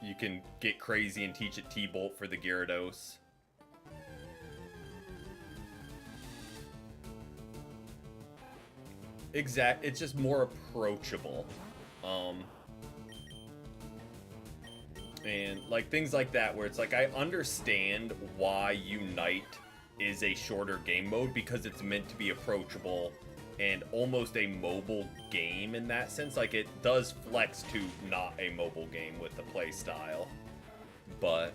You can get crazy and teach it T-Bolt for the Gyarados. It's just more approachable. And like things like that, where it's like, I understand why Unite is a shorter game mode, because it's meant to be approachable and almost a mobile game in that sense. Like, it does flex to not a mobile game with the play style, but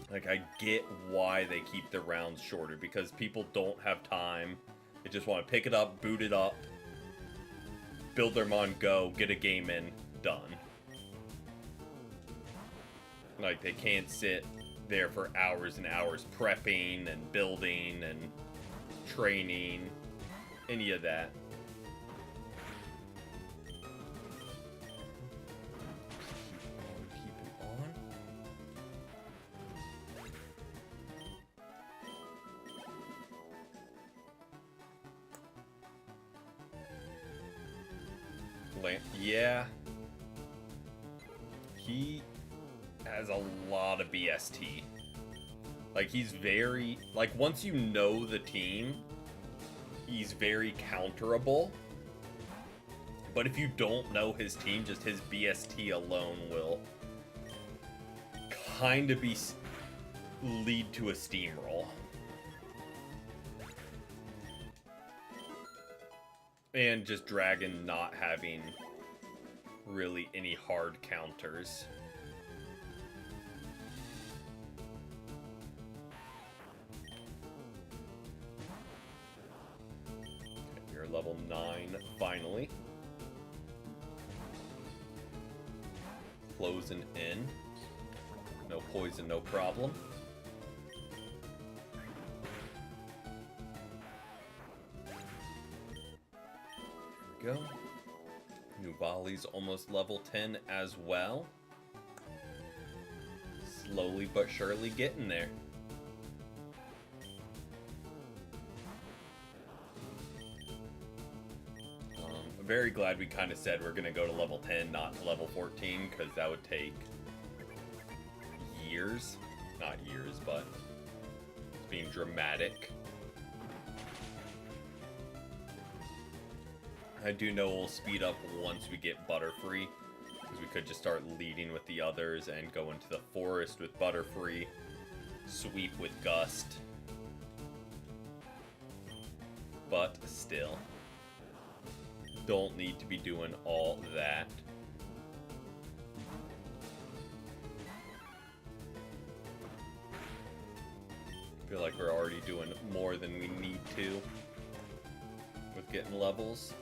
like, I get why they keep the rounds shorter, because people don't have time. They just want to pick it up, boot it up, build their mon, go, get a game in, done. Like, they can't sit there for hours and hours prepping and building and training, any of that. Keep it on. Yeah. He has a lot of BST. Like, he's very... Like, once you know the team, he's very counterable. But if you don't know his team, just his BST alone will kind of lead to a steamroll. And just Dragon not having really any hard counters. You're level 9, finally. Closing in. No poison, no problem. Go. Nuvali's almost level 10 as well. Slowly but surely getting there. I'm very glad we kind of said we're going to go to level 10, not to level 14, because that would take years. Not years, but it's being dramatic. I do know we'll speed up once we get Butterfree, because we could just start leading with the others and go into the forest with Butterfree, sweep with Gust. But still, don't need to be doing all that. I feel like we're already doing more than we need to with getting levels.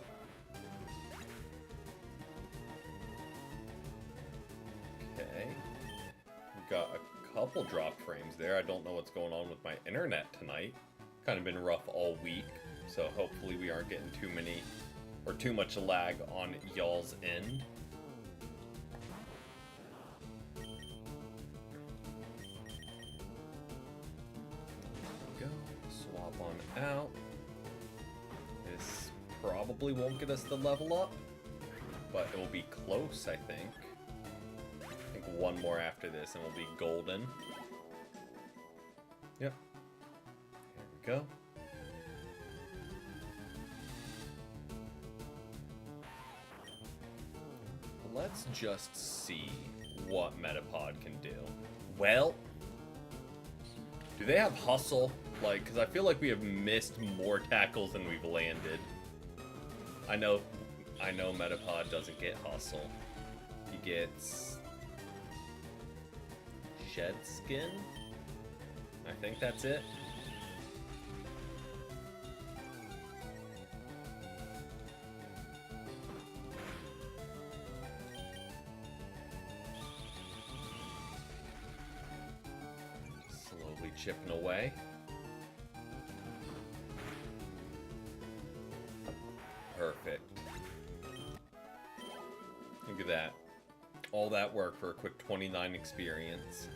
Okay, we've got a couple drop frames there. I don't know what's going on with my internet tonight. Kind of been rough all week. So hopefully we aren't getting too many or too much lag on y'all's end. Go. Swap on out. This probably won't get us the level up, but it will be close, I think. I think one more after this and we'll be golden. Yep. Here we go. Let's just see what Metapod can do. Well, do they have hustle? Like, because I feel like we have missed more tackles than we've landed. I know Metapod doesn't get hustle. He gets shed skin. I think that's it. Slowly chipping away. Perfect. Look at that. All that work for a quick 29 experience.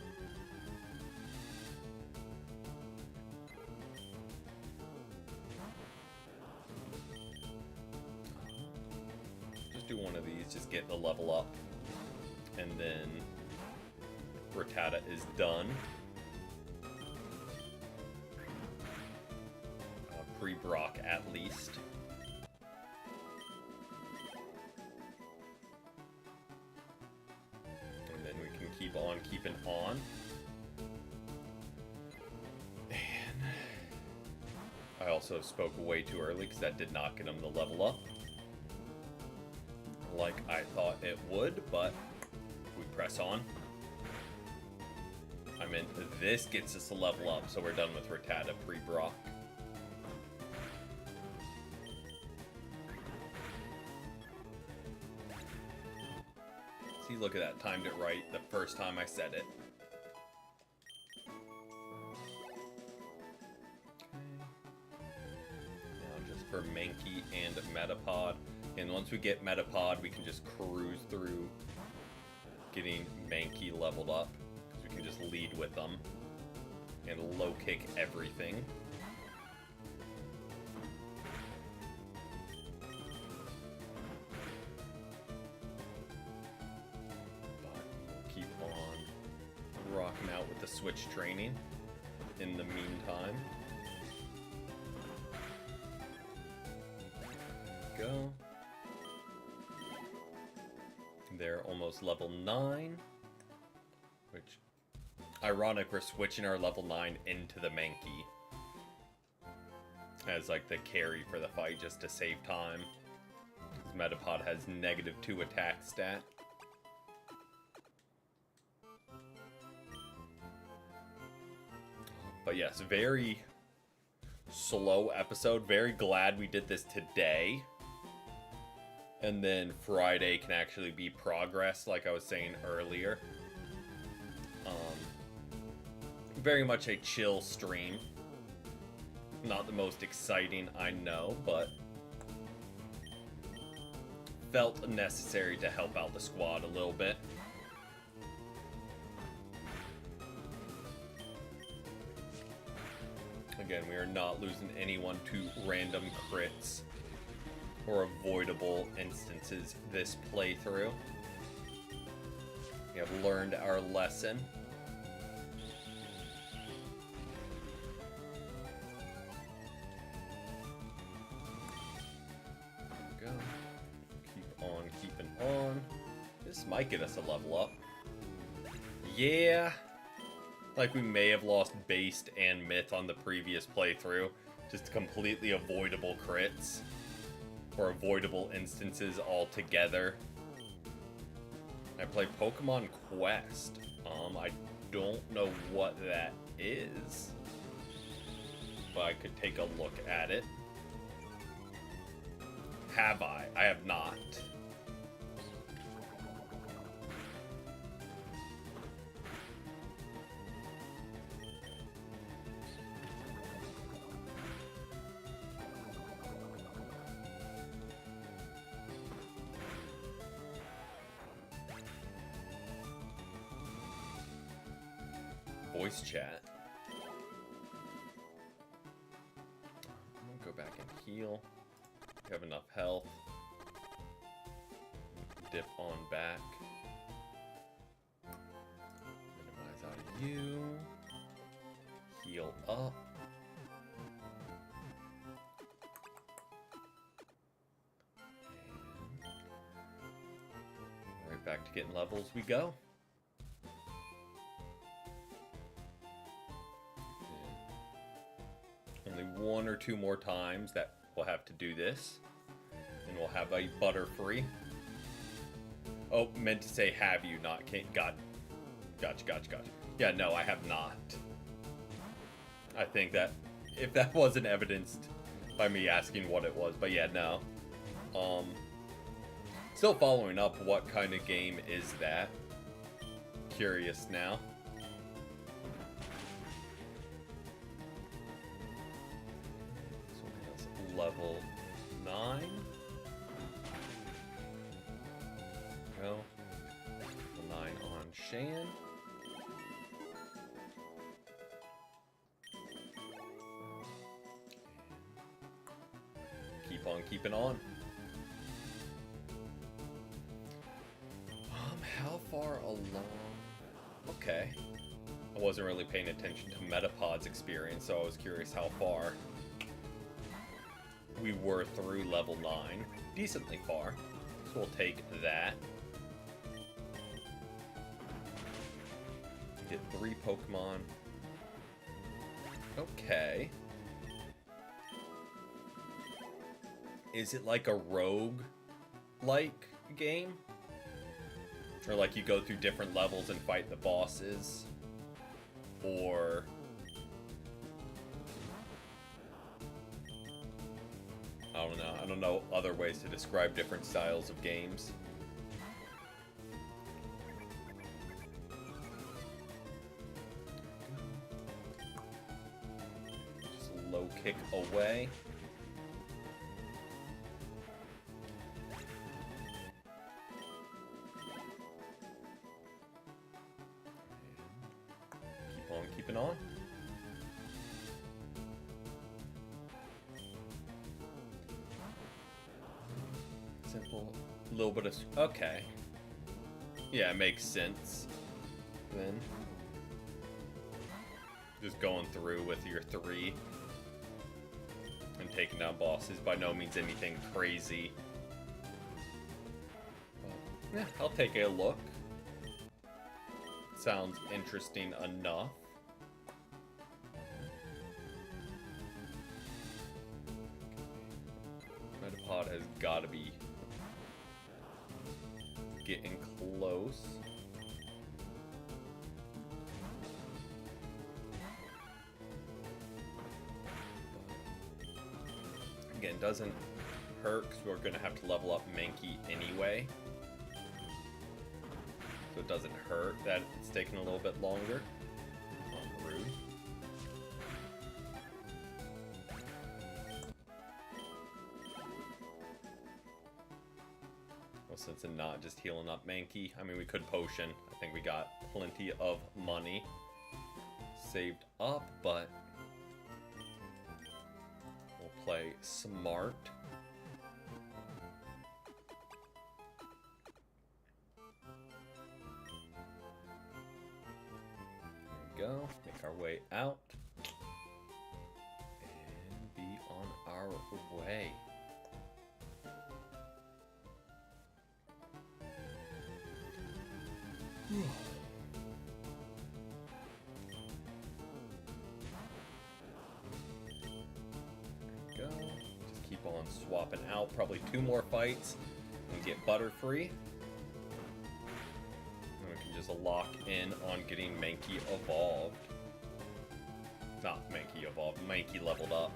Just do one of these, just get the level up. And then Rattata is done. Pre-Brock at least. And then we can keep on keeping on. And I also spoke way too early because that did not get him the level up like I thought it would, but we press on. I meant this gets us a level up, so we're done with Rattata pre-Brock. See, look at that, timed it right the first time I said it. Now just for Mankey and Metapod. And once we get Metapod, we can just cruise through getting Mankey leveled up. Because we can just lead with them and low kick everything. Rocking out with the switch training in the meantime. Go. They're almost level 9. Which, ironic, we're switching our level 9 into the Mankey. As like the carry for the fight just to save time. Because Metapod has -2 attack stat. But yes, very slow episode. Very glad we did this today. And then Friday can actually be progress, like I was saying earlier. Very much a chill stream. Not the most exciting, I know, but felt necessary to help out the squad a little bit. Again, we are not losing anyone to random crits or avoidable instances this playthrough. We have learned our lesson. There we go. Keep on keeping on. This might get us a level up. Yeah. Like we may have lost Based and Myth on the previous playthrough. Just completely avoidable crits. Or avoidable instances altogether. I play Pokemon Quest. I don't know what that is. But I could take a look at it. Have I? I have not. voice chat. I'm gonna go back and heal. We have enough health. Dip on back. Minimize out of you. Heal up. And right back to getting levels we go. Only one or two more times that we'll have to do this. And we'll have a Butterfree. Oh, meant to say have you, not can't. Gotcha. Yeah, no, I have not. I think that if that wasn't evidenced by me asking what it was, but yeah, no. Still following up, what kind of game is that? Curious now. This one has level 9. Go. Level 9 on Shan. Keep on keeping on. How far along? Okay. I wasn't really paying attention to Metapod's experience, so I was curious how far we were through level 9. Decently far. So we'll take that. Get 3 Pokemon. Okay. Is it like a rogue-like game? Or like you go through different levels and fight the bosses? Or... I don't know. I don't know other ways to describe different styles of games. Just low kick away. Keep on keeping on. Simple, little bit of... Okay. Yeah, it makes sense. Then. Just going through with your 3. And taking down bosses. By no means anything crazy. But, yeah, I'll take a look. Sounds interesting enough. Metapod has got to be getting close. Again, doesn't hurt because we're going to have to level up Mankey anyway. So it doesn't hurt that it's taking a little bit longer. Rude. Well, since I'm not just healing up Mankey, I mean, we could potion. I think we got plenty of money saved up, but we'll play smart. Go, make our way out, and be on our way. Go, just keep on swapping out, probably 2 more fights and get Butterfree. Just lock in on getting Mankey evolved. Not Mankey evolved, Mankey leveled up.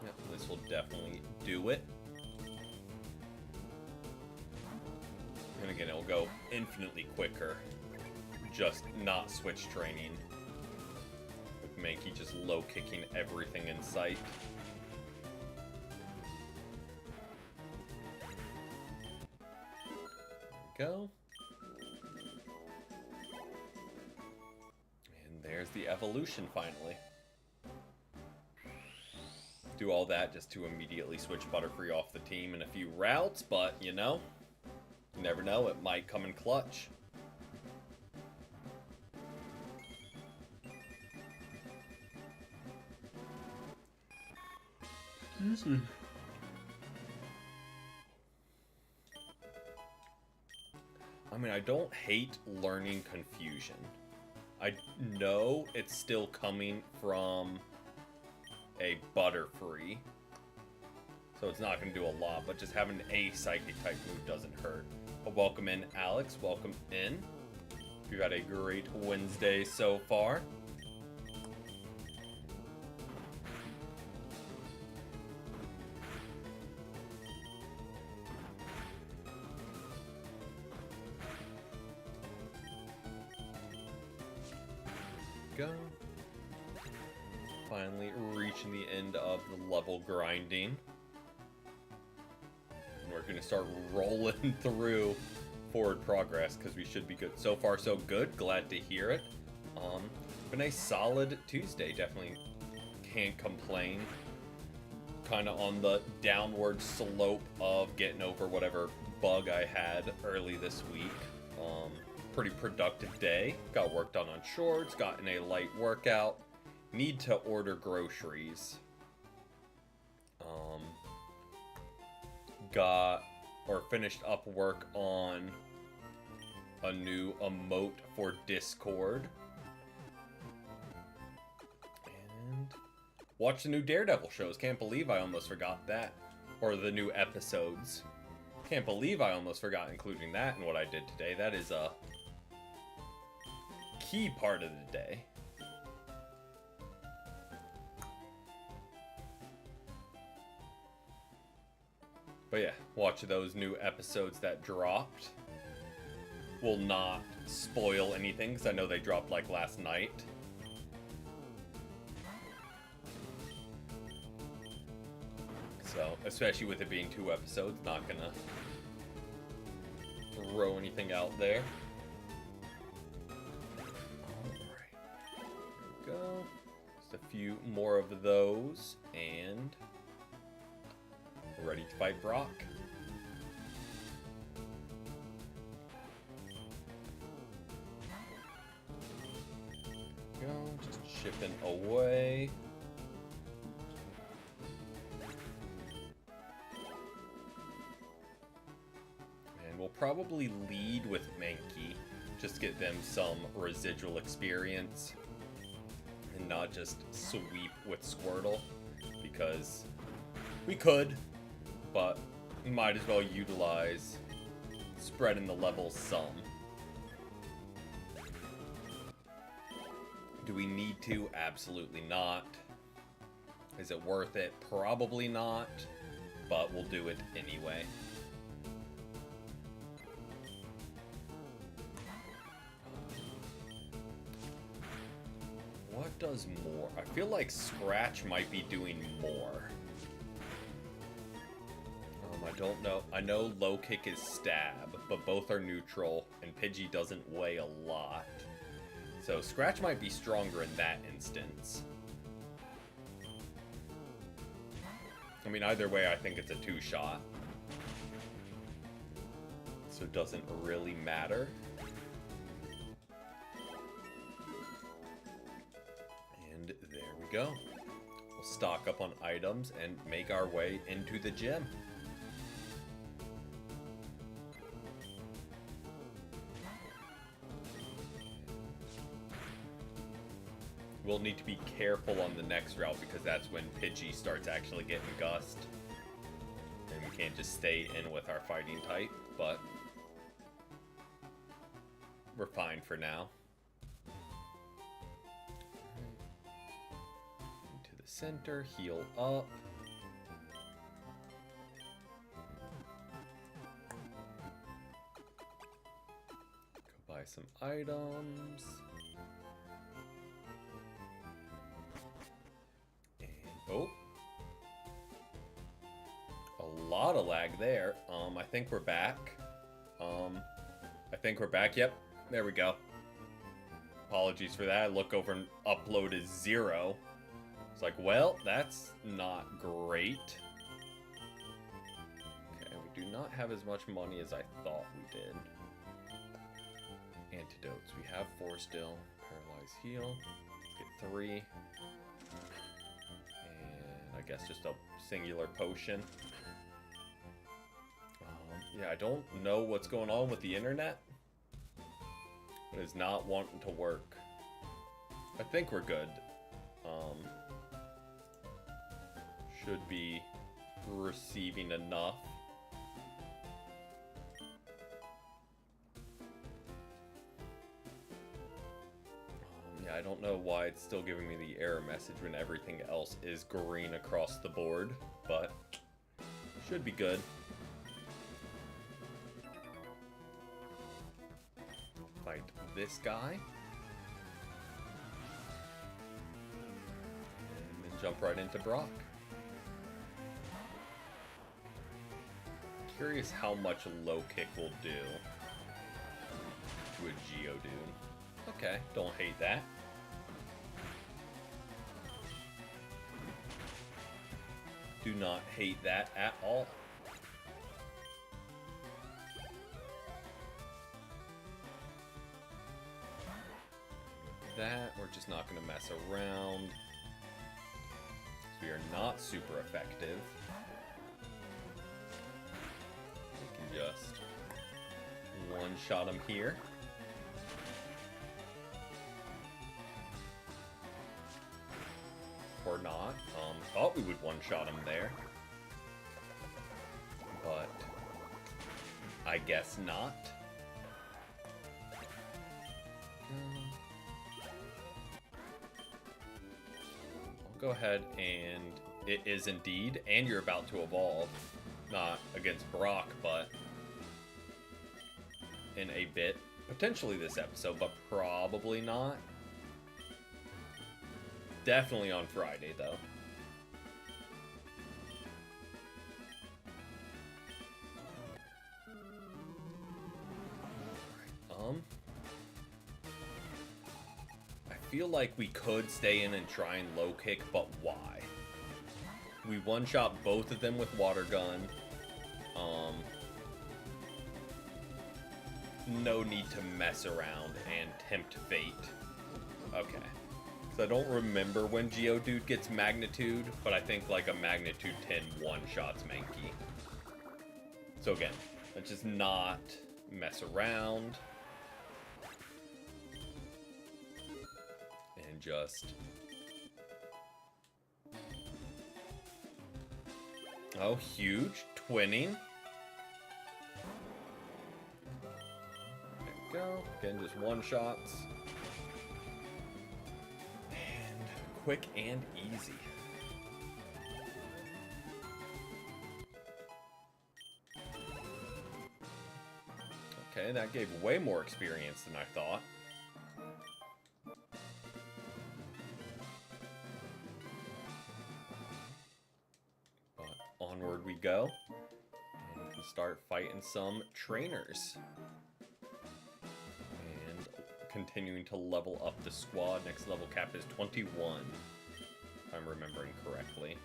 Yep, this will definitely do it. And again, it'll go infinitely quicker. Just not switch training with Mankey just low kicking everything in sight. There we go. And there's the evolution finally. Do all that just to immediately switch Butterfree off the team in a few routes, but you know, you never know, it might come in clutch. I mean, I don't hate learning Confusion. I know it's still coming from a Butterfree, so it's not going to do a lot, but just having a Psychic type move doesn't hurt. But welcome in, Alex. Welcome in. We've had a great Wednesday so far. Go. Finally reaching the end of the level grinding. And we're going to start rolling through forward progress because we should be good. So far, so good. Glad to hear it. Been a solid Tuesday. Definitely can't complain. Kind of on the downward slope of getting over whatever bug I had early this week. Pretty productive day. Got work done on shorts, got in a light workout. Need to order groceries. Got or finished up work on a new emote for Discord. And watch the new Daredevil shows. Can't believe I almost forgot that. Or the new episodes. Can't believe I almost forgot including that in what I did today. That is a key part of the day. But yeah, watch those new episodes that dropped. Will not spoil anything because I know they dropped like last night. So, especially with it being 2 episodes, not gonna throw anything out there. Go. Just a few more of those, and we're ready to fight Brock. Go, just chipping away. And we'll probably lead with Mankey, just get them some residual experience. And not just sweep with Squirtle, because we could, but might as well utilize spreading the levels some. Do we need to? Absolutely not. Is it worth it? Probably not, but we'll do it anyway. What does more? I feel like Scratch might be doing more. I don't know. I know low kick is stab, but both are neutral, and Pidgey doesn't weigh a lot. So Scratch might be stronger in that instance. I mean, either way, I think it's a 2-shot. So it doesn't really matter. And there we go. We'll stock up on items and make our way into the gym. We'll need to be careful on the next route because that's when Pidgey starts actually getting Gust. And we can't just stay in with our fighting type, but we're fine for now. Into the center, heal up. Go buy some items. Oh. A lot of lag there. I think we're back. I think we're back. Yep. There we go. Apologies for that. I look over and upload is 0. It's like, well, that's not great. Okay, we do not have as much money as I thought we did. Antidotes. We have 4 still. Paralyze heal. Let's get 3. And I guess just a singular potion. Yeah, I don't know what's going on with the internet. It is not wanting to work. I think we're good. Should be receiving enough. Yeah, I don't know why it's still giving me the error message when everything else is green across the board, but should be good. Fight this guy. And then jump right into Brock. Curious how much low kick will do to a Geodude. Okay, don't hate that. Do not hate that at all. That, we're just not going to mess around. We are not super effective. We can just one-shot him here. Or not. Thought we would one-shot him there. But I guess not. Go ahead, and it is indeed, and you're about to evolve. Not against Brock, but in a bit. Potentially this episode, but probably not. Definitely on Friday, though. I feel like we could stay in and try and low kick, but why? We one-shot both of them with water gun. No need to mess around and tempt fate. Okay. So I don't remember when Geodude gets magnitude, but I think like a magnitude 10 one-shots Mankey. So again, let's just not mess around. And just... Oh, huge. Twinning. There we go. Again, just one-shots. And quick and easy. Okay, that gave way more experience than I thought. But onward we go. And we can start fighting some trainers. And continuing to level up the squad. Next level cap is 21, if I'm remembering correctly.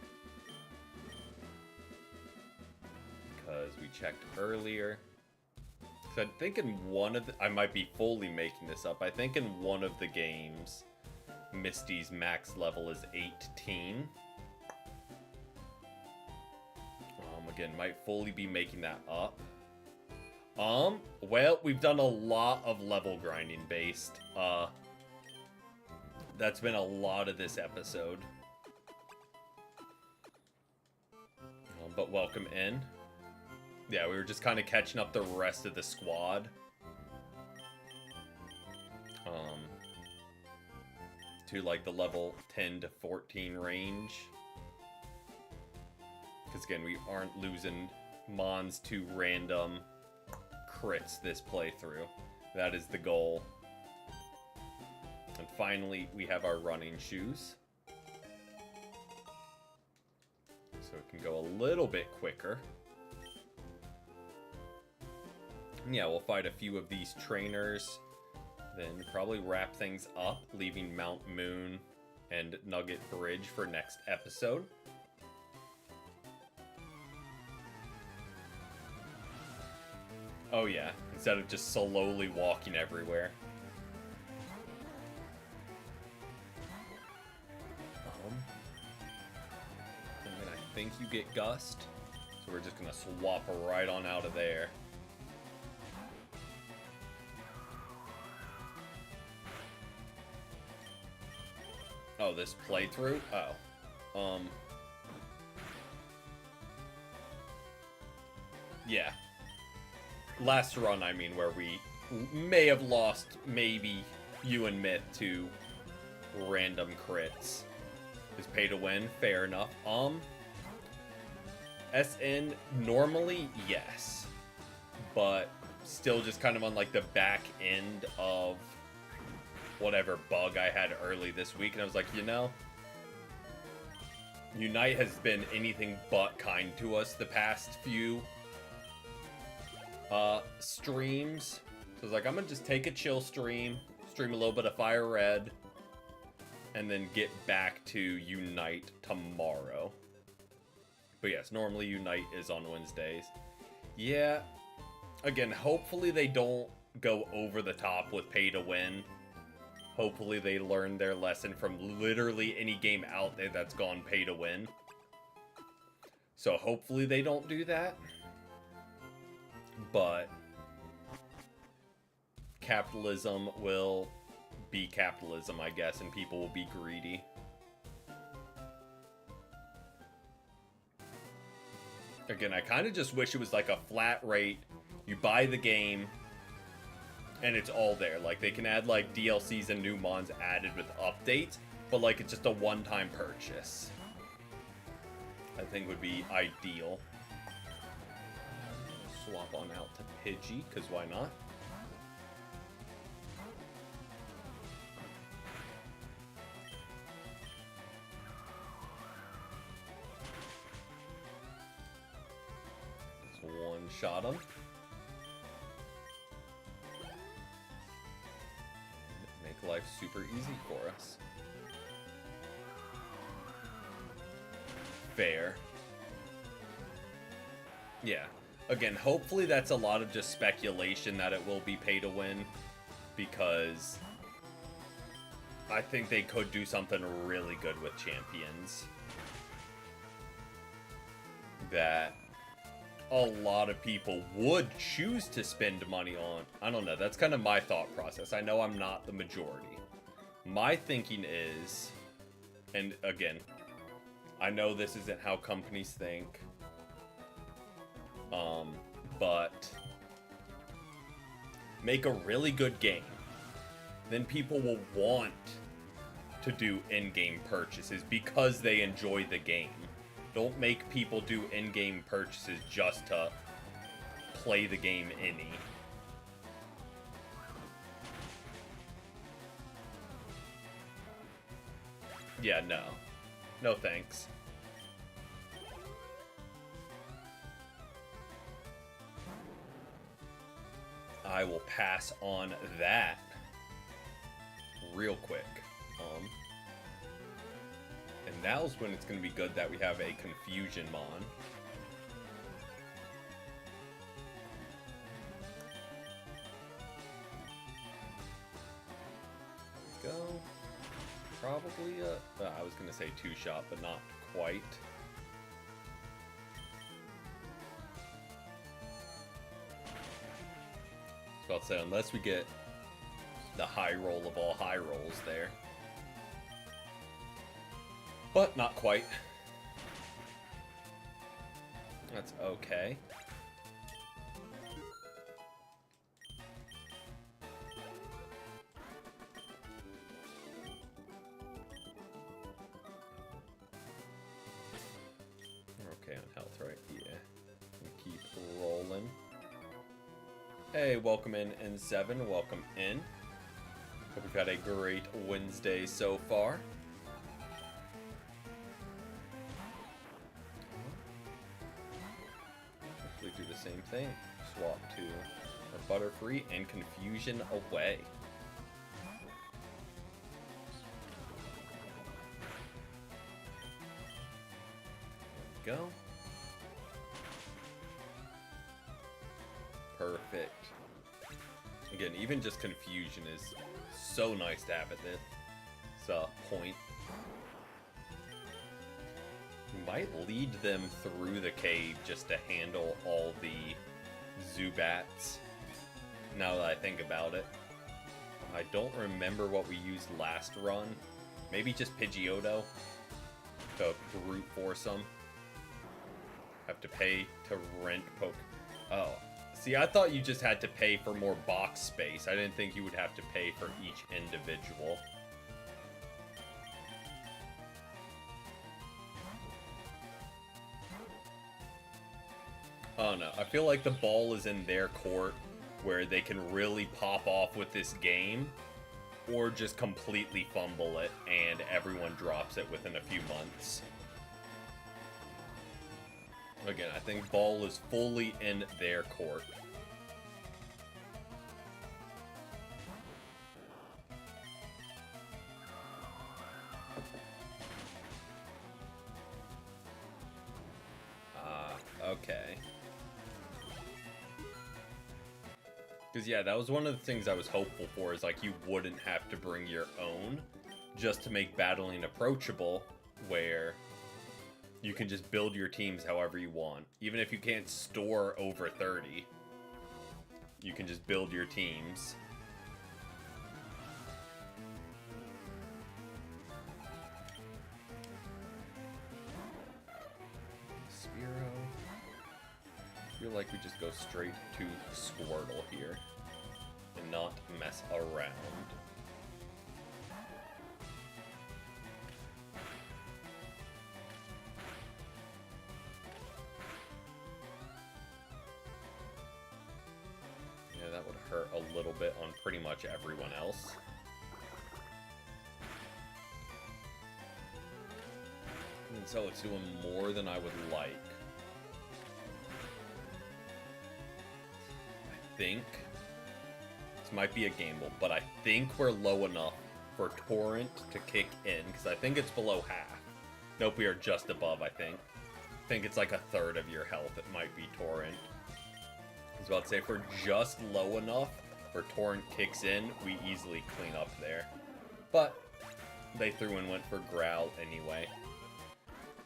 Because we checked earlier. So I think in one of the... I might be fully making this up. I think in one of the games, Misty's max level is 18. Again, might fully be making that up. Well, we've done a lot of level grinding based. That's been a lot of this episode. But welcome in. Yeah, we were just kind of catching up the rest of the squad. To like the level 10 to 14 range. Because again, we aren't losing Mons to random crits this playthrough. That is the goal. And finally, we have our running shoes. can go a little bit quicker. And yeah, we'll fight a few of these trainers, then probably wrap things up, leaving Mount Moon and Nugget Bridge for next episode. Oh yeah, instead of just slowly walking everywhere. And then I think you get Gust, so we're just gonna swap right on out of there. Oh, this playthrough? Oh. Yeah. Last run, I mean, where we may have lost, maybe, you and Myth to random crits. Is pay to win, fair enough. SN, normally, yes. But still just kind of on, like, the back end of whatever bug I had early this week. And I was like, you know, Unite has been anything but kind to us the past few streams. So I was like, I'm gonna just take a chill stream a little bit of FireRed, and then get back to Unite tomorrow. But yes, normally Unite is on Wednesdays. Yeah, again, hopefully they don't go over the top with pay to win. Hopefully they learn their lesson from literally any game out there that's gone pay to win. So hopefully they don't do that. But capitalism will be capitalism, I guess, and people will be greedy. Again, I kind of just wish it was like a flat rate. You buy the game, and it's all there. Like, they can add, like, DLCs and new mons added with updates, but, like, it's just a one-time purchase. I think would be ideal. Swap on out to Pidgey, because why not? Just one-shot him. Make life super easy for us. Fair. Yeah. Again, hopefully that's a lot of just speculation that it will be pay to win, because I think they could do something really good with champions that a lot of people would choose to spend money on. I don't know, that's kind of my thought process. I know I'm not the majority. My thinking is, and again, I know this isn't how companies think, but make a really good game. Then people will want to do in-game purchases because they enjoy the game. Don't make people do in-game purchases just to play the game any. Yeah, no. No thanks. I will pass on that real quick. And now's when it's going to be good that we have a Confusion Mon. Go. Probably I was going to say two-shot, but not quite. So I'll say, unless we get the high roll of all high rolls there. But not quite. That's okay. We're okay on health, right? Yeah. We keep rolling. Hey, welcome in N7. Welcome in. Hope we've had a great Wednesday so far. think. Swap to our Butterfree and Confusion away. There we go. Perfect. Again, even just Confusion is so nice to have at this point. You might lead them through the cave just to handle all the Zubats, now that I think about it. I don't remember what we used last run. Maybe just Pidgeotto to brute force them. Have to pay to rent Oh. See, I thought you just had to pay for more box space. I didn't think you would have to pay for each individual. Oh no, I feel like the ball is in their court where they can really pop off with this game, or just completely fumble it and everyone drops it within a few months. Again, I think ball is fully in their court. Okay. Because, yeah, that was one of the things I was hopeful for, is, like, you wouldn't have to bring your own just to make battling approachable, where you can just build your teams however you want. Even if you can't store over 30, you can just build your teams. Spearow. I feel like we just go straight to Squirtle here and not mess around. Yeah, that would hurt a little bit on pretty much everyone else. And so it's doing more than I would like. I think this might be a gamble, but I think we're low enough for Torrent to kick in, because I think it's below half. Nope, we are just above, I think. I think it's like a third of your health. It might be Torrent. I was about to say, if we're just low enough where Torrent kicks in, we easily clean up there. But they threw and went for Growl anyway.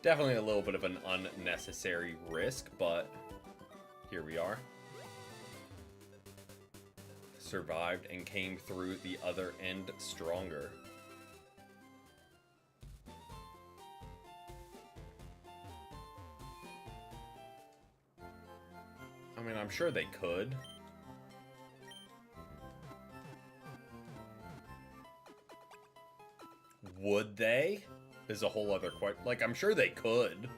Definitely a little bit of an unnecessary risk, but here we are. Survived and came through the other end stronger. I mean, I'm sure they could. Would they? Is a whole other question. Like, I'm sure they could.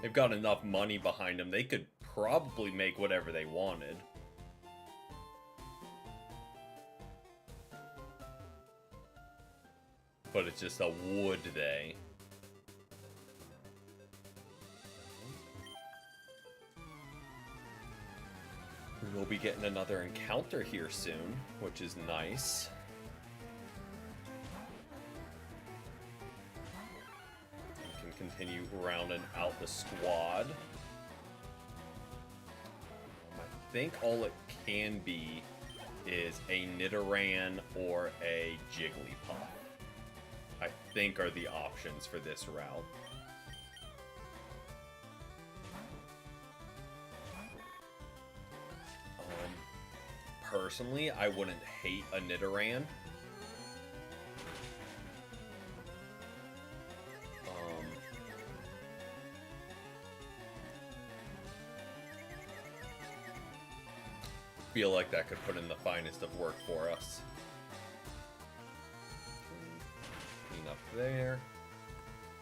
They've got enough money behind them. They could probably make whatever they wanted. But it's just a would they? We'll be getting another encounter here soon, which is nice. We can continue rounding out the squad. I think all it can be is a Nidoran or a Jigglypuff. I think are the options for this route. Personally, I wouldn't hate a Nidoran. Feel like that could put in the finest of work for us. Clean up there.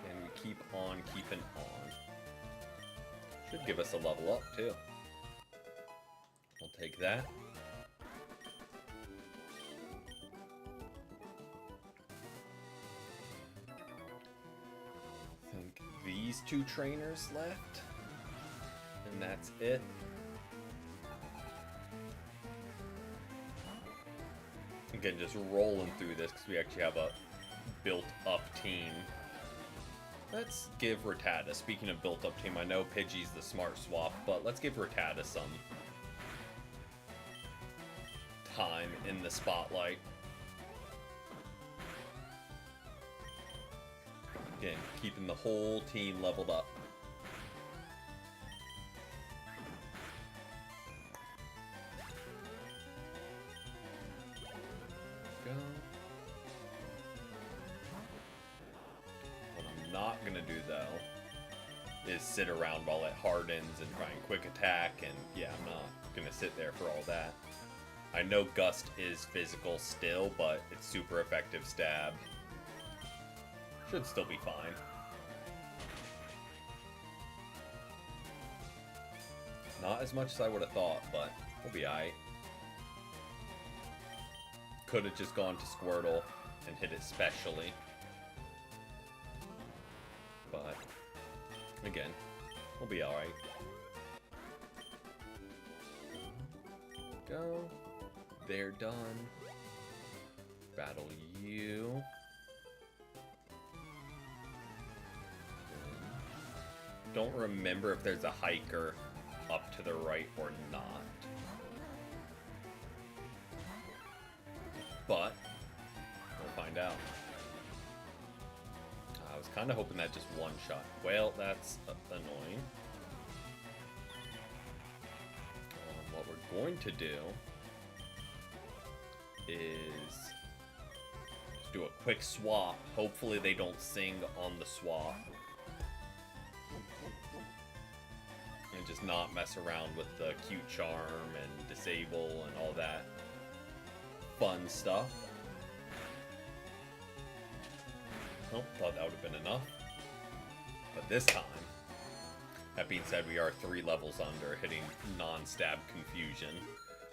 And we keep on keeping on. Should give us a level up, too. We'll take that. I think these two trainers left. And that's it. Again, just rolling through this because we actually have a built-up team. Let's give Rattata, speaking of built-up team, I know Pidgey's the smart swap, but let's give Rattata some time in the spotlight. Again, keeping the whole team leveled up. Go. What I'm not gonna do though is sit around while it hardens and try and quick attack, and yeah, I'm not gonna sit there for all that. I know Gust is physical still, but it's super effective stab. Should still be fine. Not as much as I would have thought, but we'll be alright. Could have just gone to Squirtle and hit it specially. But, again, we'll be alright. Go. They're done. Battle you. Don't remember if there's a hiker up to the right or not. But we'll find out. I was kind of hoping that just one shot. Well, that's annoying. What we're going to do is just do a quick swap. Hopefully they don't sing on the swap. And just not mess around with the cute charm and disable and all that fun stuff. Oh, thought that would have been enough. But this time, that being said, we are 3 levels under, hitting non-stab confusion.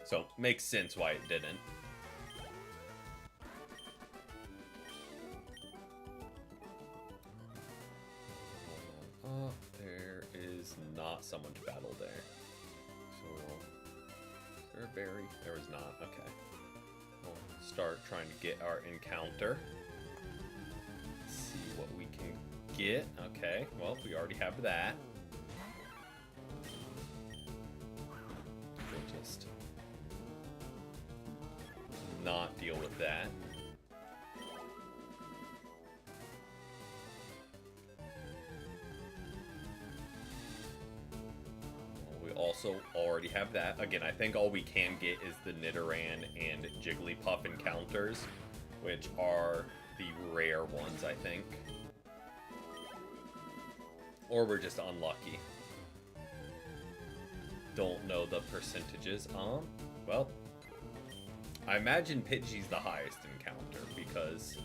So, makes sense why it didn't. Oh, there is not someone to battle there. So, is there a berry? There is not. Okay. We'll start trying to get our encounter. See what we can get. Okay, well, we already have that. We'll just not deal with that. We also already have that. Again, I think all we can get is the Nidoran and Jigglypuff encounters, which are the rare ones, I think. Or we're just unlucky. Don't know the percentages. Well, I imagine Pidgey's the highest encounter because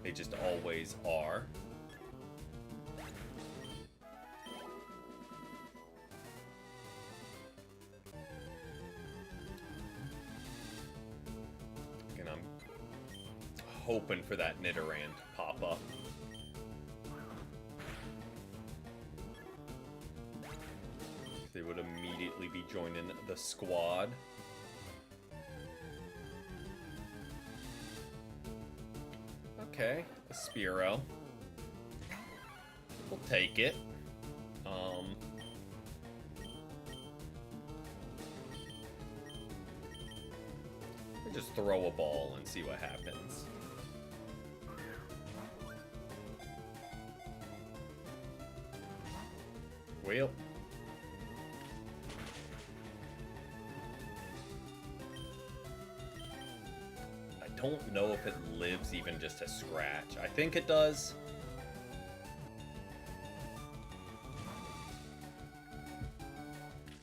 they just always are. Again, I'm hoping for that Nidoran to pop up. They would immediately be joining the squad. Okay, a Spearow. We'll take it. We'll just throw a ball and see what happens. Well. I don't know if it lives even just a scratch. I think it does.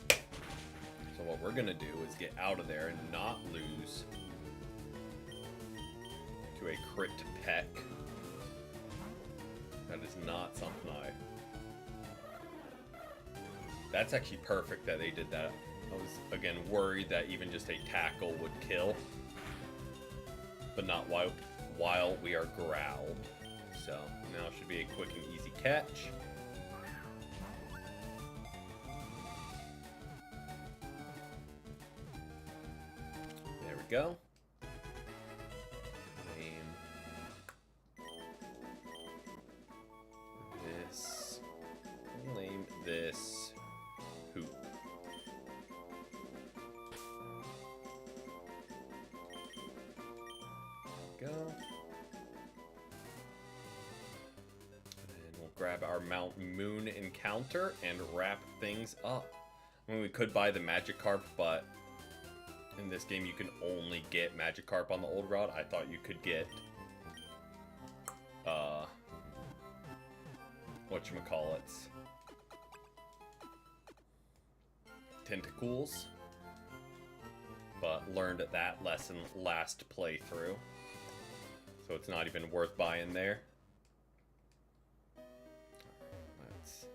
So what we're gonna do is get out of there and not lose to a crit peck. That is not something That's actually perfect that they did that. I was, again, worried that even just a tackle would kill. But not while we are growled. So now should be a quick and easy catch. There we go. grab our Mount Moon encounter and wrap things up. I mean, we could buy the Magikarp, but in this game you can only get Magikarp on the old route. I thought you could get whatchamacallits, Tentacools, but learned that lesson last playthrough, so it's not even worth buying there. Let's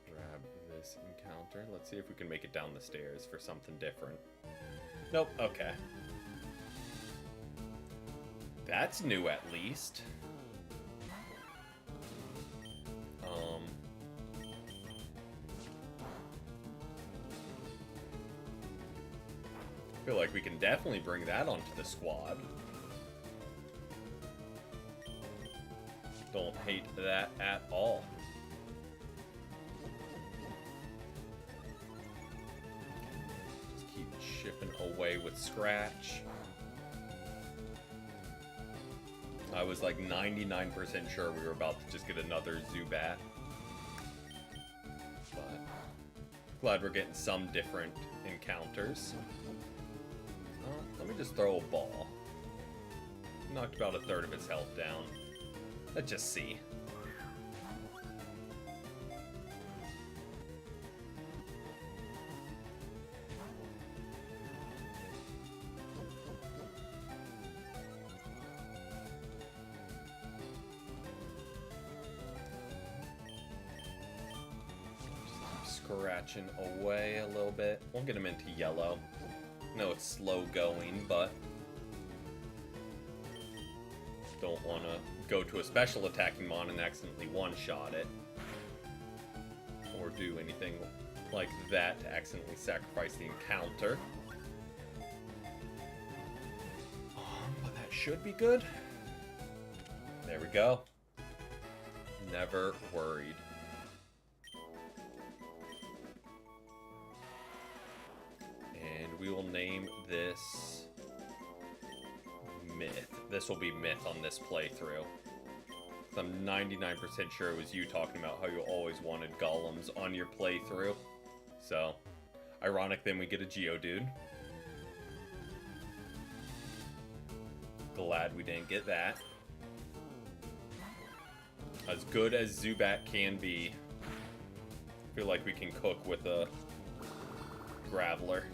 grab this encounter. Let's see if we can make it down the stairs for something different. Nope. Okay. That's new at least. I feel like we can definitely bring that onto the squad. Don't hate that at all. Just keep shipping away with Scratch. I was like 99% sure we were about to just get another Zubat. But glad we're getting some different encounters. Let me just throw a ball. Knocked about a third of its health down. Let's just see. Just scratching away a little bit. We'll get him into yellow. No, it's slow going, but don't want to go to a special attacking mon and accidentally one-shot it. Or do anything like that to accidentally sacrifice the encounter. But that should be good. There we go. Never worried. We will name this Myth. This will be Myth on this playthrough. I'm 99% sure it was you talking about how you always wanted golems on your playthrough. So, ironic then we get a Geodude. Glad we didn't get that. As good as Zubat can be, I feel like we can cook with a Graveler.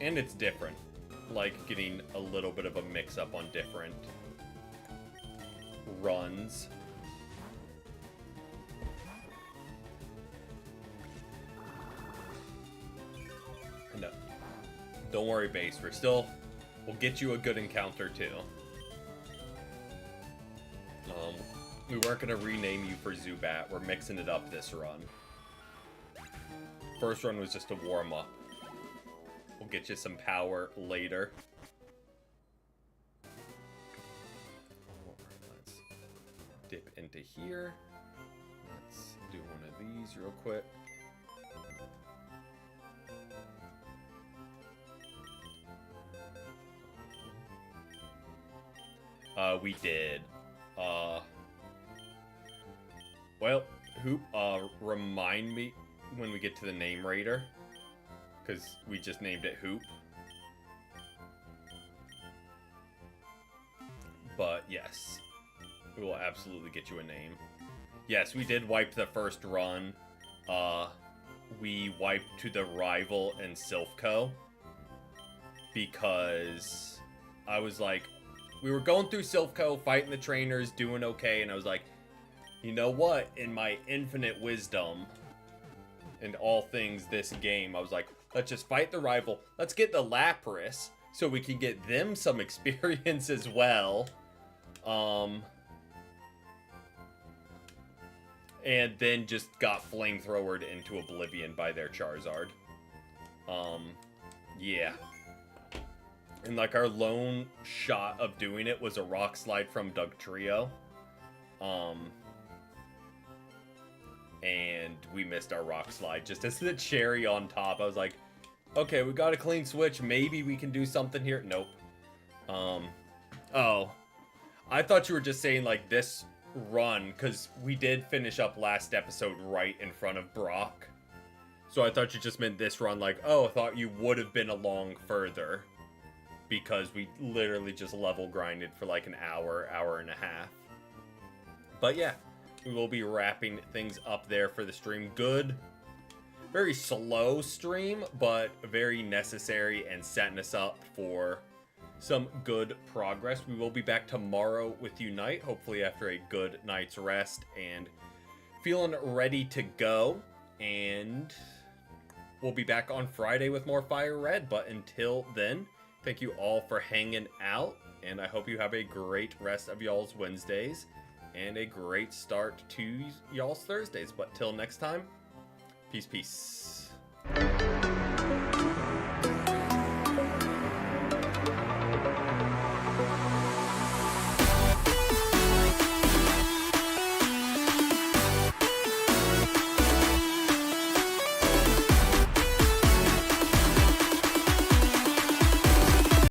And it's different, like getting a little bit of a mix-up on different runs. No, don't worry, base. We'll get you a good encounter too. We weren't gonna rename you for Zubat. We're mixing it up this run. First run was just a warm-up. We'll get you some power later. Let's dip into here. Let's do one of these real quick. We did. Well, Hoop, remind me when we get to the name raider, because we just named it Hoop. But yes, we will absolutely get you a name. Yes, we did wipe the first run. We wiped to the rival and Silphco because I was like, we were going through Silphco, fighting the trainers, doing okay, and I was like, you know what? In my infinite wisdom and all things this game, I was like, let's just fight the rival. Let's get the Lapras so we can get them some experience as well. And then just got flamethrowered into oblivion by their Charizard. Yeah. And like our lone shot of doing it was a Rock Slide from Dugtrio. And we missed our Rock Slide just as the cherry on top. I was like, okay, we got a clean switch. Maybe we can do something here. Nope. Oh. I thought you were just saying like this run, because we did finish up last episode right in front of Brock. So I thought you just meant this run, like, oh, I thought you would have been along further. Because we literally just level grinded for like an hour, hour and a half. But yeah, we will be wrapping things up there for the stream. Good, very slow stream, but very necessary and setting us up for some good progress. We will be back tomorrow with Unite, hopefully after a good night's rest and feeling ready to go. And we'll be back on Friday with more FireRed. But until then, thank you all for hanging out, and I hope you have a great rest of y'all's Wednesdays and a great start to y'all's Thursdays. But till next time, peace, peace.